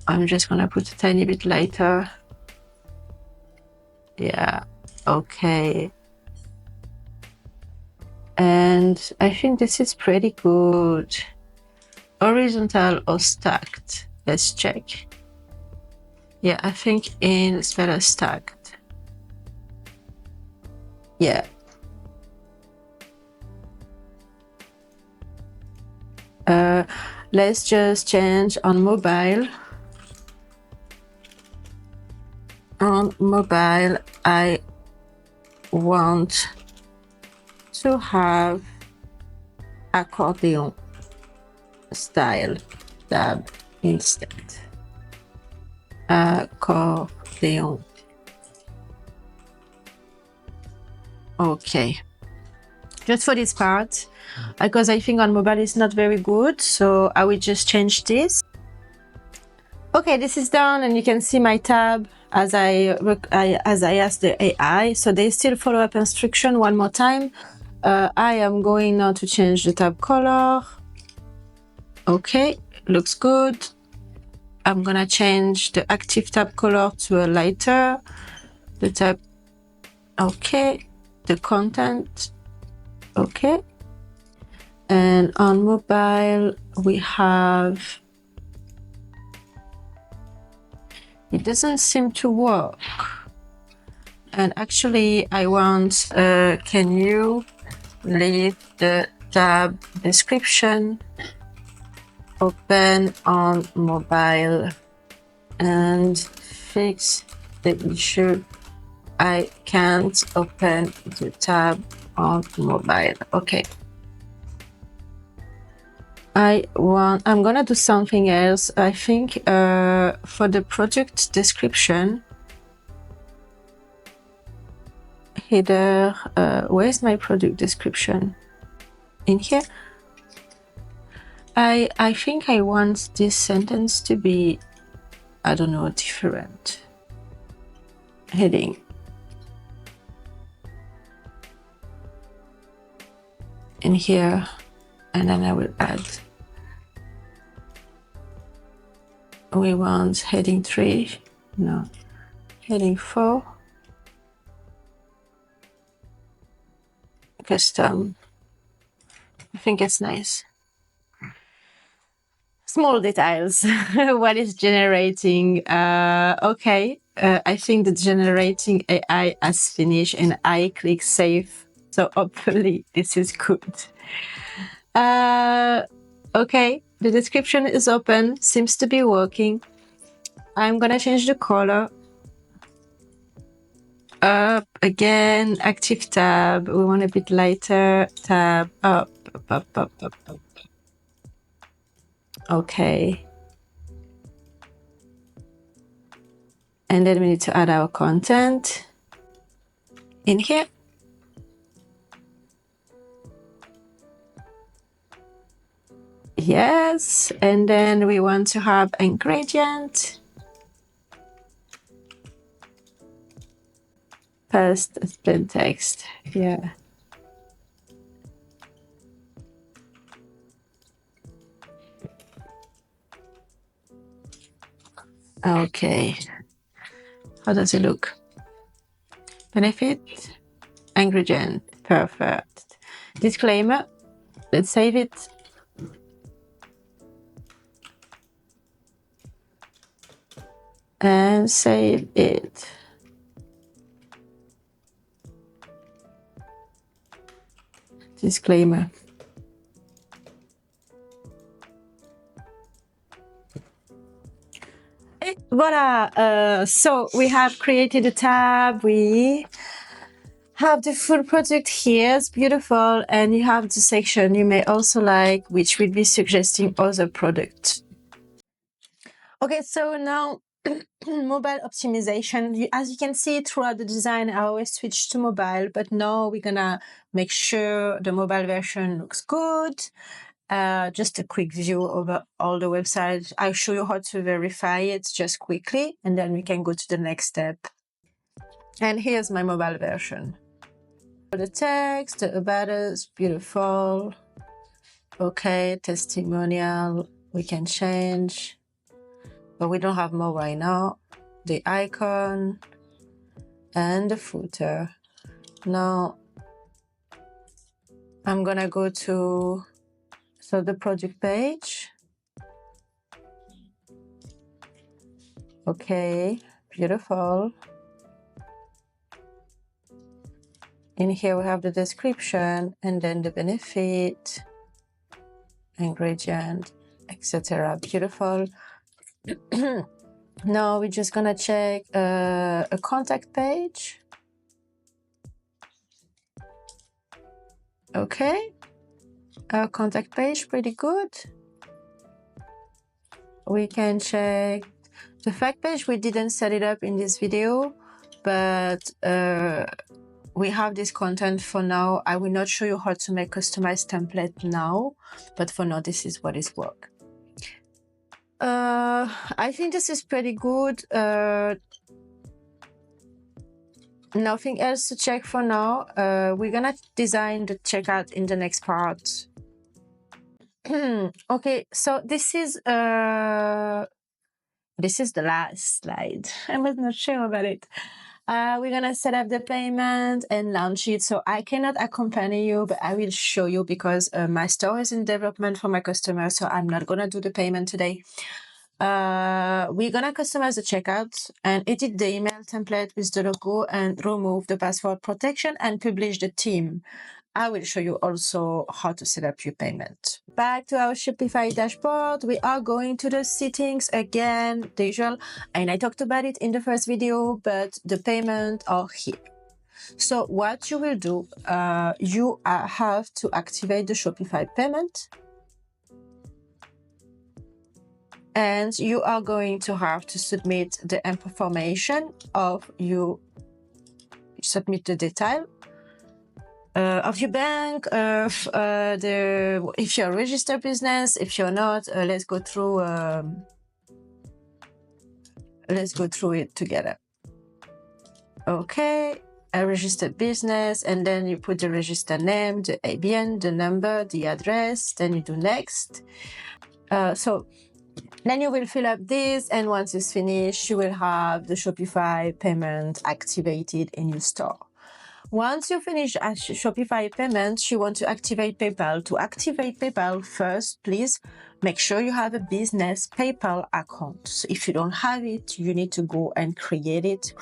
I'm just gonna put a tiny bit lighter. Yeah, okay. And I think this is pretty good. Horizontal or stacked? Let's check. Yeah, I think it's better stacked. Yeah. Let's just change on mobile. On mobile, I want to have accordion style tab instead. Accordion. Okay. Just for this part, because I think on mobile it's not very good, so I will just change this. Okay, this is done, and you can see my tab as I asked the AI. So they still follow up instruction one more time. I am going now to change the tab color. Okay, looks good. I'm gonna change the active tab color to a lighter. The tab, okay. The content, okay. And on mobile, we have, it doesn't seem to work. And actually I want, can you leave the tab description open on mobile and fix the issue? I can't open the tab on mobile. Okay. I'm gonna do something else. I think for the product description header, where's my product description? In here. I think I want this sentence to be, I don't know, different. Heading. In here, and then I will add, we want heading 3, no, heading 4, custom. I think it's nice. Small details. What is generating? Okay, I think the generating AI has finished, and I click save. So hopefully this is good. Okay, the description is open, seems to be working. I'm gonna change the color. Up again, active tab. We want a bit lighter. Tab up. Okay. And then we need to add our content in here. Yes, and then we want to have ingredient. Paste plain text. Yeah. Okay. How does it look? Benefit, ingredient, perfect. Disclaimer, let's save it. And save it. Disclaimer. Voila! So we have created a tab. We have the full product here. It's beautiful. And you have the section you may also like, which will be suggesting other products. Okay, so now mobile optimization. As you can see throughout the design, I always switch to mobile, but now we're gonna make sure the mobile version looks good. Just a quick view over all the websites. I'll show you how to verify it just quickly, and then we can go to the next step. And here's my mobile version. The text, the about us, beautiful. Okay, testimonial, we can change, but we don't have more right now. The icon and the footer. Now I'm gonna go to the product page. Okay, beautiful. In here we have the description and then the benefit, ingredient, etc. Beautiful. Now we're just gonna check a contact page. Okay, our contact page, pretty good. We can check the fact page. We didn't set it up in this video, but we have this content for now. I will not show you how to make customized template now, but for now, this is what is work. I think this is pretty good. Nothing else to check for now. We're gonna design the checkout in the next part. Okay, so this is the last slide. I was not sure about it. We're gonna set up the payment and launch it. So I cannot accompany you, but I will show you because my store is in development for my customers. So I'm not gonna do the payment today. We're gonna customize the checkout and edit the email template with the logo and remove the password protection and publish the theme. I will show you also how to set up your payment. Back to our Shopify dashboard, we are going to the settings again, the usual, and I talked about it in the first video, but the payment are here. So what you will do, you have to activate the Shopify payment, and you are going to have to submit the information of you, submit the detail of your bank, if you're a registered business, if you're not, let's go through it together. Okay, a registered business, and then you put the registered name, the ABN, the number, the address, then you do next. So then you will fill up this, and once it's finished, you will have the Shopify payment activated in your store. Once you finish a Shopify payment, you want to activate PayPal. To activate PayPal, first, please make sure you have a business PayPal account. So if you don't have it, you need to go and create it.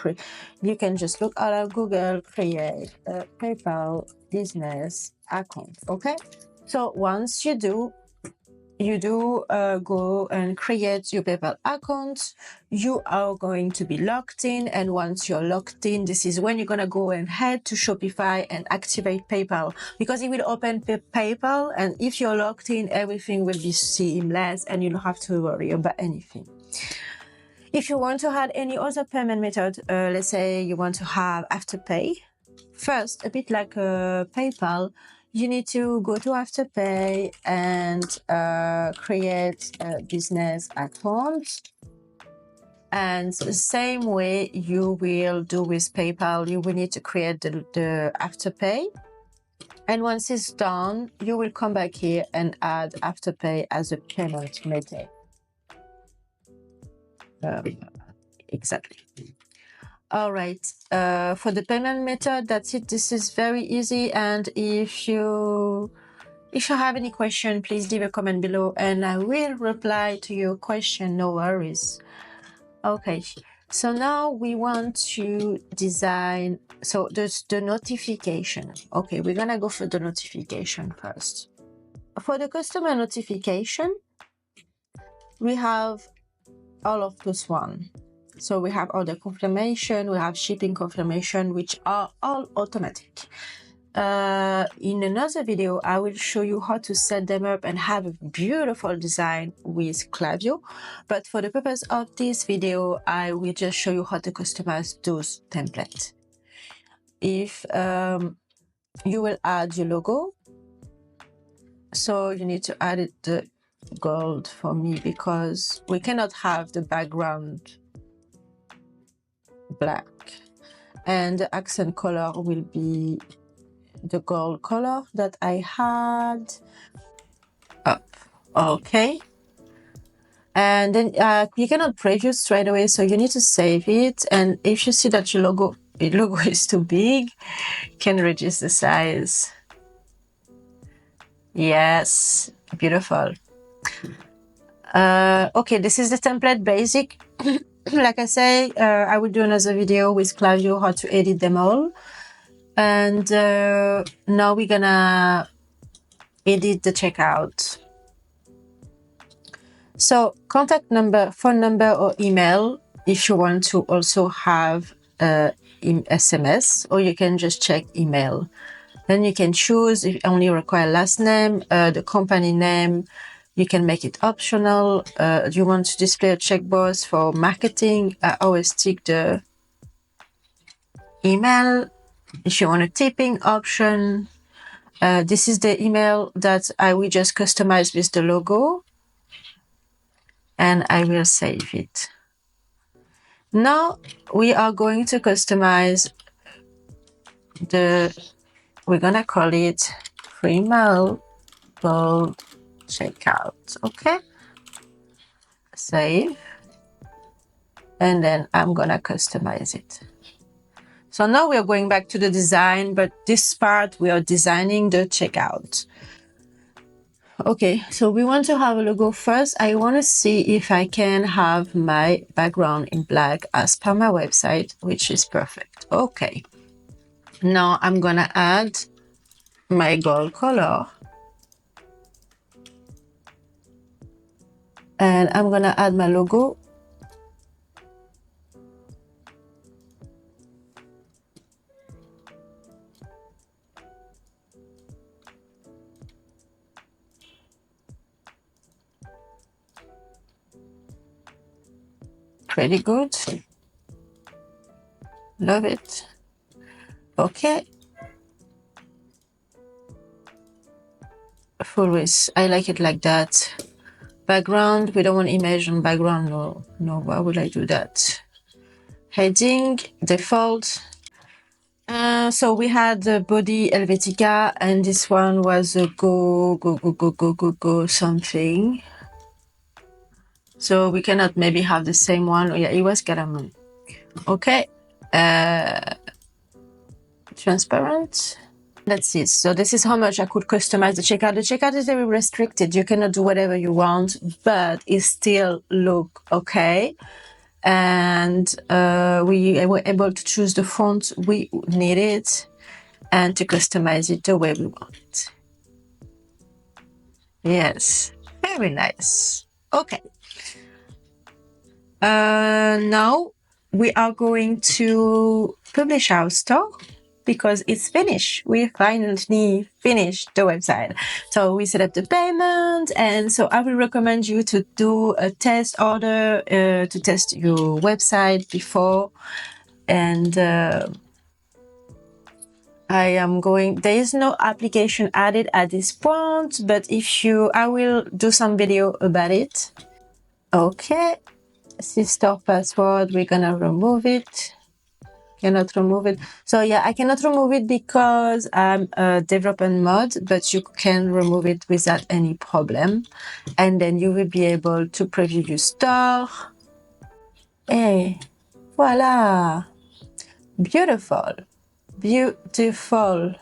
You can just look out of Google, create a PayPal business account. Okay? So once you do go and create your PayPal account, you are going to be logged in. And once you're logged in, this is when you're going to go and head to Shopify and activate PayPal, because it will open PayPal. And if you're logged in, everything will be seamless and you don't have to worry about anything. If you want to add any other payment method, let's say you want to have Afterpay, first, a bit like PayPal, you need to go to Afterpay and create a business account. And the same way you will do with PayPal, you will need to create the Afterpay. And once it's done, you will come back here and add Afterpay as a payment method. exactly. All right. For the payment method, that's it. This is very easy. And if you have any question, please leave a comment below and I will reply to your question. No worries. Okay. So now we want to design. So there's the notification. Okay, we're gonna go for the notification first. For the customer notification, we have all of those one. So we have order confirmation, we have shipping confirmation, which are all automatic. In another video, I will show you how to set them up and have a beautiful design with Klaviyo. But for the purpose of this video, I will just show you how to customize those templates. If you will add your logo, so you need to add it the gold for me because we cannot have the background black, and the accent color will be the gold color that I had up. Okay, and then you cannot preview straight away, so you need to save it. And if you see that your logo is too big, you can reduce the size. Yes, beautiful. Okay, this is the template basic. Like I say, I will do another video with Klaviyo how to edit them all. And now we're gonna edit the checkout. So contact number, phone number or email if you want to also have SMS, or you can just check email. Then you can choose if you only require last name, the company name. You can make it optional. You want to display a checkbox for marketing. I always tick the email. If you want a tipping option, this is the email that I will just customize with the logo, and I will save it. Now we are going to customize we're gonna call it Primal Gold Checkout. Okay, save, and then I'm gonna customize it. So now we are going back to the design, but this part we are designing the checkout. Okay, so we want to have a logo first. I want to see if I can have my background in black as per my website, which is perfect. Okay, now I'm gonna add my gold color, and I'm gonna add my logo. Pretty good. Love it. Okay. Full width. I like it like that. Background. We don't want image on background. No. Why would I do that? Heading. Default. So we had the body Helvetica, and this one was a go something. So we cannot maybe have the same one. Oh, yeah, it was caramel. Okay. Transparent. That's it. So this is how much I could customize the checkout. The checkout is very restricted. You cannot do whatever you want, but it still look okay. And we were able to choose the font we needed and to customize it the way we want it. Yes, very nice. Okay. Now we are going to publish our store because it's finished. We finally finished the website. So we set up the payment, and so I will recommend you to do a test order to test your website before. And there is no application added at this point, but I will do some video about it. Okay. Store password, we're gonna remove it. Cannot remove it. So yeah, I cannot remove it because I'm a development mode, but you can remove it without any problem. And then you will be able to preview your store. Et voila! Beautiful. Beautiful.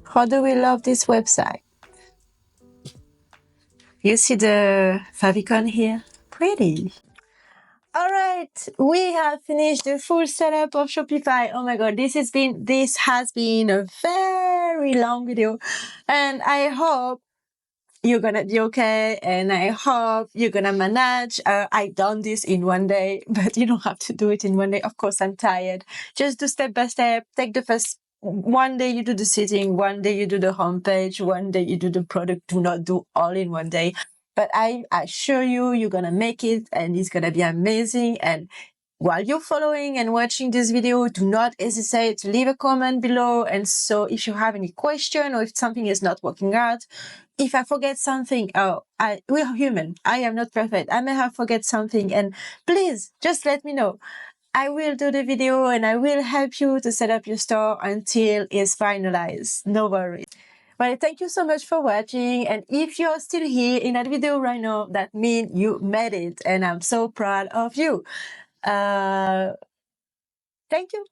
How do we love this website? You see the favicon here? Pretty. All right, we have finished the full setup of Shopify. Oh my god, this has been a very long video, and I hope you're gonna be okay, and I hope you're gonna manage. I done this in one day, but you don't have to do it in one day. Of course, I'm tired. Just do step by step. Take the first. One day you do the setting, one day you do the homepage, one day you do the product. Do not do all in one day. But I assure you, you're gonna make it, and it's gonna be amazing. And while you're following and watching this video, do not hesitate to leave a comment below. And so if you have any question or if something is not working out, if I forget something, we are human. I am not perfect. I may have forget something, and please just let me know. I will do the video and I will help you to set up your store until it's finalized. No worries. Well, thank you so much for watching. And if you're still here in that video right now, that means you made it. And I'm so proud of you. Thank you.